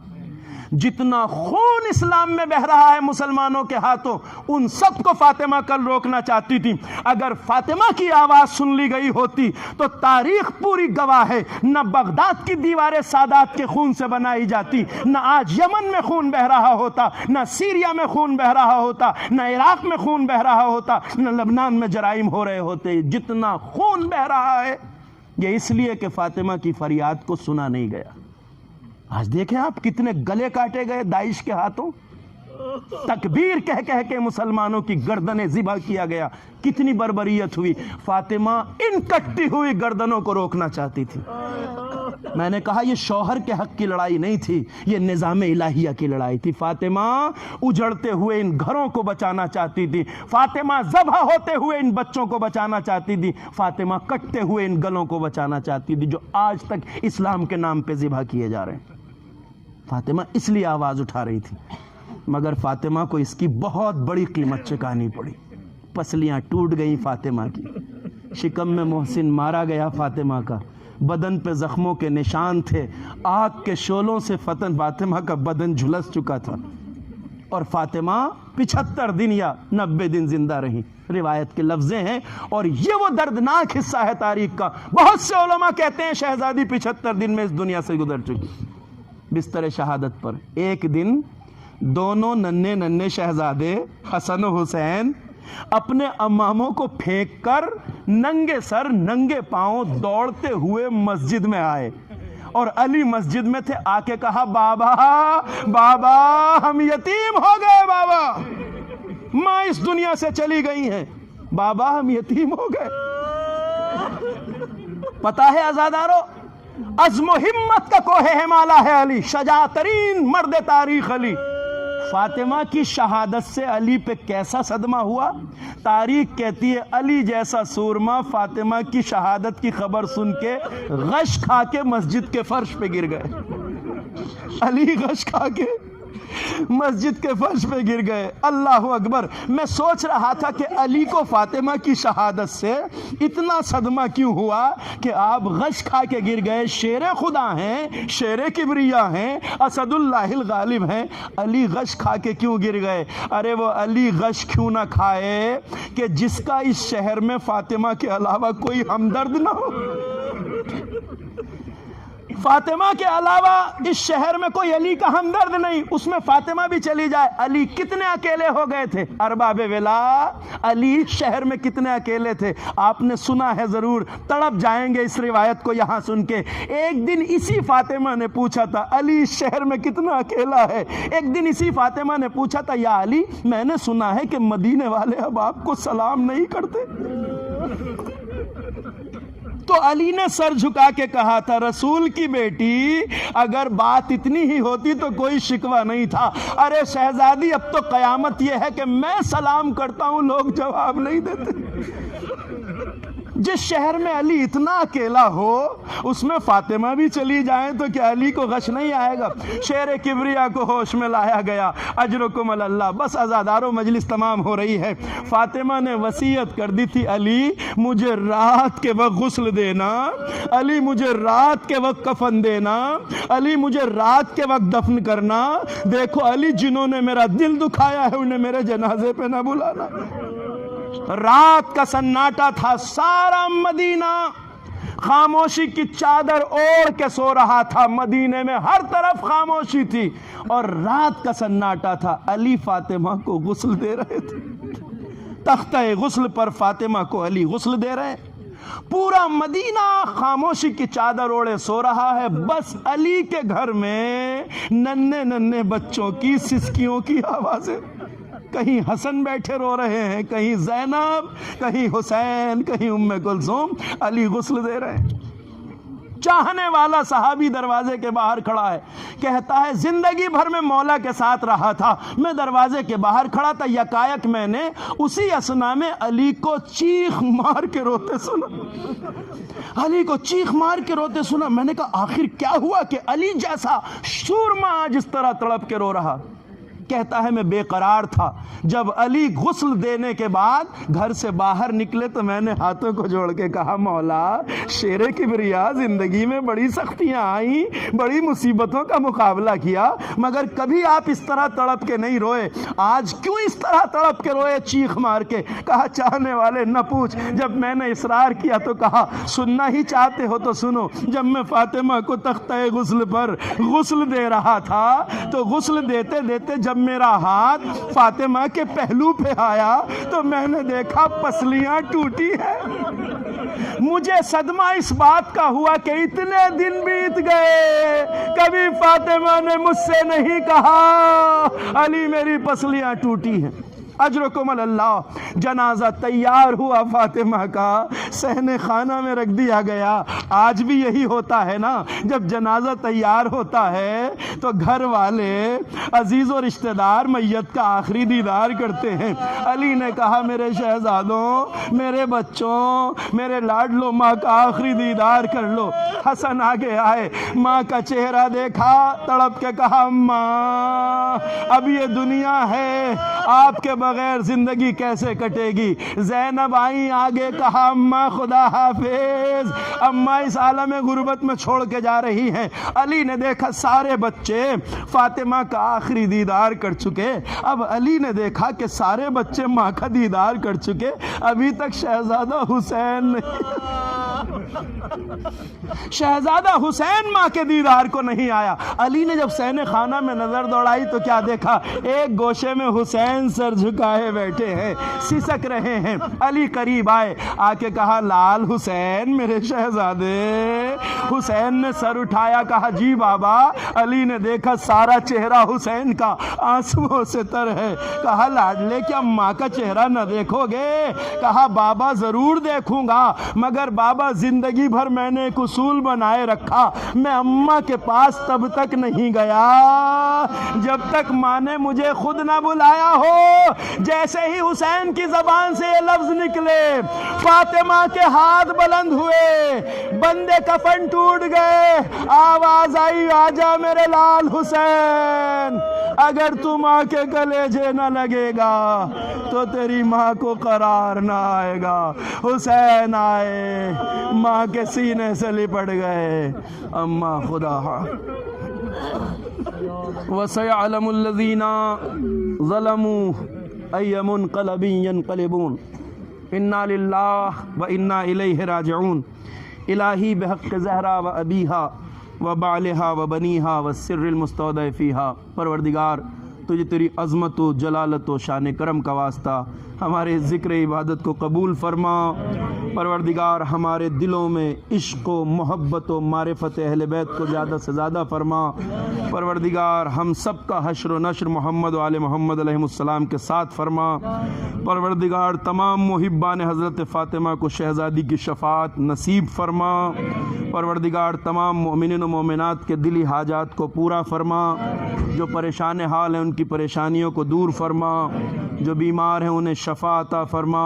جتنا خون اسلام میں بہ رہا ہے مسلمانوں کے ہاتھوں، ان سب کو فاطمہ کل روکنا چاہتی تھی۔ اگر فاطمہ کی آواز سن لی گئی ہوتی تو تاریخ پوری گواہ ہے، نہ بغداد کی دیواریں سادات کے خون سے بنائی جاتی، نہ آج یمن میں خون بہ رہا ہوتا، نہ سیریا میں خون بہ رہا ہوتا، نہ عراق میں خون بہ رہا ہوتا، نہ لبنان میں جرائم ہو رہے ہوتے۔ جتنا خون بہ رہا ہے یہ اس لیے کہ فاطمہ کی فریاد کو سنا نہیں گیا۔ آج دیکھیں آپ کتنے گلے کاٹے گئے داعش کے ہاتھوں، تکبیر کہہ کہہ کے مسلمانوں کی گردنیں ذبح کیا گیا، کتنی بربریت ہوئی۔ فاطمہ ان کٹی ہوئی گردنوں کو روکنا چاہتی تھی۔ میں نے کہا یہ شوہر کے حق کی لڑائی نہیں تھی، یہ نظام الہیہ کی لڑائی تھی۔ فاطمہ اجڑتے ہوئے ان گھروں کو بچانا چاہتی تھی، فاطمہ ذبح ہوتے ہوئے ان بچوں کو بچانا چاہتی تھی، فاطمہ کٹتے ہوئے ان گلوں کو بچانا چاہتی تھی جو آج تک اسلام کے نام پہ ذبح کیے جا رہے ہیں۔ فاطمہ اس لیے آواز اٹھا رہی تھی، مگر فاطمہ کو اس کی بہت بڑی قیمت چکانی پڑی۔ پسلیاں ٹوٹ گئیں فاطمہ کی، شکم میں محسن مارا گیا فاطمہ کا، بدن پہ زخموں کے نشان تھے، آگ کے شعلوں سے فاطمہ کا بدن جھلس چکا تھا، اور فاطمہ 75 دن یا 90 دن زندہ رہی۔ روایت کے لفظیں ہیں، اور یہ وہ دردناک حصہ ہے تاریخ کا۔ بہت سے علماء کہتے ہیں شہزادی 75 دن میں اس دنیا سے گزر چکی، بستر شہادت پر۔ ایک دن دونوں ننھے شہزادے حسن و حسین اپنے اماموں کو پھینک کر ننگے سر ننگے پاؤں دوڑتے ہوئے مسجد میں آئے، اور علی مسجد میں تھے۔ آ کے کہا بابا بابا ہم یتیم ہو گئے، بابا ماں اس دنیا سے چلی گئی ہیں، بابا ہم یتیم ہو گئے۔ پتہ ہے عزادارو، عزم و ہمت کا کوہ ہمالا ہے علی، شجاع ترین مرد تاریخ علی۔ فاطمہ کی شہادت سے علی پہ کیسا صدمہ ہوا؟ تاریخ کہتی ہے علی جیسا سورما فاطمہ کی شہادت کی خبر سن کے غش کھا کے مسجد کے فرش پہ گر گئے۔ علی غش کھا کے مسجد کے فرش پہ گر گئے۔ اللہ اکبر۔ میں سوچ رہا تھا کہ علی کو فاطمہ کی شہادت سے اتنا صدمہ کیوں ہوا کہ آپ غش کھا کے گر گئے؟ شیر خدا ہیں، شیر کبریا ہیں، اسد اللہ الغالب ہیں، علی غش کھا کے کیوں گر گئے؟ ارے وہ علی غش کیوں نہ کھائے کہ جس کا اس شہر میں فاطمہ کے علاوہ کوئی ہمدرد نہ ہو۔ فاطمہ کے علاوہ اس شہر میں کوئی علی کا ہمدرد نہیں، اس میں فاطمہ بھی چلی جائے۔ علی کتنے اکیلے ہو گئے تھے ارباب ولا، علی شہر میں کتنے اکیلے تھے آپ نے سنا ہے ضرور، تڑپ جائیں گے اس روایت کو یہاں سن کے۔ ایک دن اسی فاطمہ نے پوچھا تھا علی اس شہر میں کتنا اکیلا ہے۔ ایک دن اسی فاطمہ نے پوچھا تھا یا علی میں نے سنا ہے کہ مدینے والے اب آپ کو سلام نہیں کرتے۔ تو علی نے سر جھکا کے کہا تھا رسول کی بیٹی اگر بات اتنی ہی ہوتی تو کوئی شکوہ نہیں تھا۔ ارے شہزادی اب تو قیامت یہ ہے کہ میں سلام کرتا ہوں لوگ جواب نہیں دیتے۔ جس شہر میں علی اتنا اکیلا ہو اس میں فاطمہ بھی چلی جائیں تو کیا علی کو غش نہیں آئے گا؟ شیر کبریا کو ہوش میں لایا گیا، اجرکم اللہ۔ بس عزادارو مجلس تمام ہو رہی ہے، فاطمہ نے وصیت کر دی تھی علی مجھے رات کے وقت غسل دینا، علی مجھے رات کے وقت کفن دینا، علی مجھے رات کے وقت دفن کرنا۔ دیکھو علی جنہوں نے میرا دل دکھایا ہے انہیں میرے جنازے پہ نہ بلانا۔ رات کا سناٹا تھا، سارا مدینہ خاموشی کی چادر اوڑھ کے سو رہا تھا، مدینے میں ہر طرف خاموشی تھی اور رات کا سناٹا تھا۔ علی فاطمہ کو غسل دے رہے تھے، تختہ غسل پر فاطمہ کو علی غسل دے رہے، پورا مدینہ خاموشی کی چادر اوڑھے سو رہا ہے، بس علی کے گھر میں ننھے ننھے بچوں کی سسکیوں کی آوازیں، کہیں حسن بیٹھے رو رہے ہیں، کہیں زینب، کہیں حسین، کہیں ام کلثوم، علی غسل دے رہے ہیں۔ چاہنے والا صحابی دروازے کے باہر کھڑا ہے، کہتا ہے زندگی بھر میں مولا کے ساتھ رہا تھا، میں دروازے کے باہر کھڑا تھا، یکایک میں نے اسی اثنا میں علی کو چیخ مار کے روتے سنا، علی کو چیخ مار کے روتے سنا۔ میں نے کہا آخر کیا ہوا کہ علی جیسا سورما آج اس طرح تڑپ کے رو رہا؟ کہتا ہے میں بے قرار تھا، جب علی غسل دینے کے بعد گھر سے باہر نکلے تو میں نے ہاتھوں کو جوڑ کے کہا مولا شیر کبریا زندگی میں بڑی سختیاں آئیں، بڑی مصیبتوں کا مقابلہ کیا، مگر کبھی آپ اس طرح تڑپ کے نہیں روئے، آج کیوں اس طرح تڑپ کے روئے چیخ مار کے؟ کہا چاہنے والے نہ پوچھ، جب میں نے اصرار کیا تو کہا سننا ہی چاہتے ہو تو سنو، جب میں فاطمہ کو تختہ غسل پر غسل دے رہا تھا تو غسل دیتے دیتے جب میرا ہاتھ فاطمہ کے پہلو پہ آیا تو میں نے دیکھا پسلیاں ٹوٹی ہیں۔ مجھے صدمہ اس بات کا ہوا کہ اتنے دن بیت گئے، کبھی فاطمہ نے مجھ سے نہیں کہا علی میری پسلیاں ٹوٹی ہیں۔ اجرکم اللہ، جنازہ تیار ہوا فاطمہ کا، صحن خانہ میں رکھ دیا گیا۔ آج بھی یہی ہوتا ہے نا، جب جنازہ تیار ہوتا ہے تو گھر والے عزیز و رشتہ دار میت کا آخری دیدار کرتے ہیں۔ علی نے کہا میرے شہزادوں، میرے بچوں، میرے لاڈلو، ماں کا آخری دیدار کر لو۔ حسن آگے آئے، ماں کا چہرہ دیکھا، تڑپ کے کہا ماں اب یہ دنیا ہے، آپ کے بغیر زندگی کیسے کٹے گی؟ زینب آئیں، آگے کہا اماں خدا حافظ، اماں اس عالم غربت میں چھوڑ کے جا رہی ہیں۔ علی نے دیکھا سارے بچے فاطمہ کا آخری دیدار کر چکے، اب علی نے دیکھا کہ سارے بچے ماں کا دیدار کر چکے، ابھی تک شہزادہ حسین شہزادہ حسین ماں کے دیدار کو نہیں آیا۔ علی نے جب صحن خانہ میں نظر دوڑائی تو کیا دیکھا؟ ایک گوشے میں حسین سر جھکائے بیٹھے ہیں، سسک رہے ہیں۔ علی قریب آئے، آ کے کہا لال حسین میرے شہزادے۔ حسین نے سر اٹھایا، کہا جی بابا۔ علی نے دیکھا سارا چہرہ حسین کا آنسوؤں سے تر ہے، کہا لاڈلے کیا ماں کا چہرہ نہ دیکھو گے؟ کہا بابا ضرور دیکھوں گا، مگر بابا زندگی بھر میں نے ایک اصول بنائے رکھا، میں اماں کے پاس تب تک نہیں گیا جب تک ماں نے مجھے خود نہ بلایا ہو۔ جیسے ہی حسین کی زبان سے یہ لفظ نکلے، فاطمہ کے ہاتھ بلند ہوئے، بندے کفن ٹوٹ گئے، آواز آئی آجا میرے لال حسین، اگر تو ماں کے کلیجے نہ لگے گا تو تیری ماں کو قرار نہ آئے گا۔ حسین آئے، ماں کے سینے سے لپٹ گئے، اماں خدا وَسَيَعْلَمُ الَّذِينَ ظَلَمُوا أَيَّ مُنْقَلَبٍ يَنْقَلِبُونَ اِنَّا لِلَّهِ وَإِنَّا إِلَيْهِ رَاجِعُونَ الہی بحق زہرا و ابیہا و بعلہا و بنیہا و السر المستودع فیہا، پروردگار تجھے تیری عظمت و جلالت و شان کرم کا واسطہ ہمارے ذکر عبادت کو قبول فرما۔ پروردگار ہمارے دلوں میں عشق و محبت و معرفت اہل بیت کو زیادہ سے زیادہ فرما۔ پروردگار ہم سب کا حشر و نشر محمد و آل محمد علیہ السلام کے ساتھ فرما۔ پروردگار تمام محبان حضرت فاطمہ کو شہزادی کی شفاعت نصیب فرما۔ پروردگار تمام مومنین و مومنات کے دلی حاجات کو پورا فرما، جو پریشان حال ہیں ان کی پریشانیوں کو دور فرما، جو بیمار ہیں انہیں شفا عطا فرما۔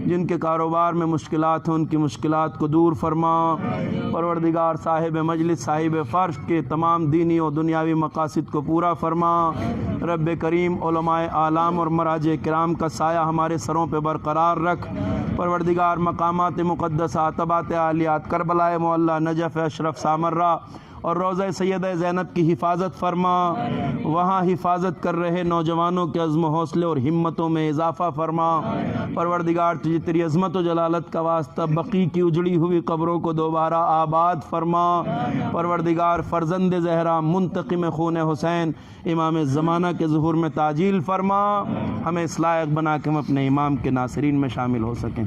جن کے کاروبار میں مشکلات ہیں ان کی مشکلات کو دور فرما۔ پروردگار صاحب مجلس صاحب فرش کے تمام دینی و دنیاوی مقاصد کو پورا فرما۔ رب کریم علماء اعلام اور مراجع کرام کا سایہ ہمارے سروں پہ برقرار رکھ۔ پروردگار مقامات مقدسہ، تبات عالیات، کربلا معلیٰ، نجف، اشرف، سامرہ اور روضہ سیدہ زینب کی حفاظت فرما۔ وہاں حفاظت کر رہے نوجوانوں کے عزم و حوصلے اور ہمتوں میں اضافہ فرما۔ پروردگار تجھے تیری عظمت و جلالت کا واسطہ بقیع کی اجڑی ہوئی قبروں کو دوبارہ آباد فرما۔ پروردگار فرزند زہرا منتقم خون حسین امام زمانہ کے ظہور میں تعجیل فرما۔ ہمیں اس لائق بنا کہ ہم اپنے امام کے ناصرین میں شامل ہو سکیں۔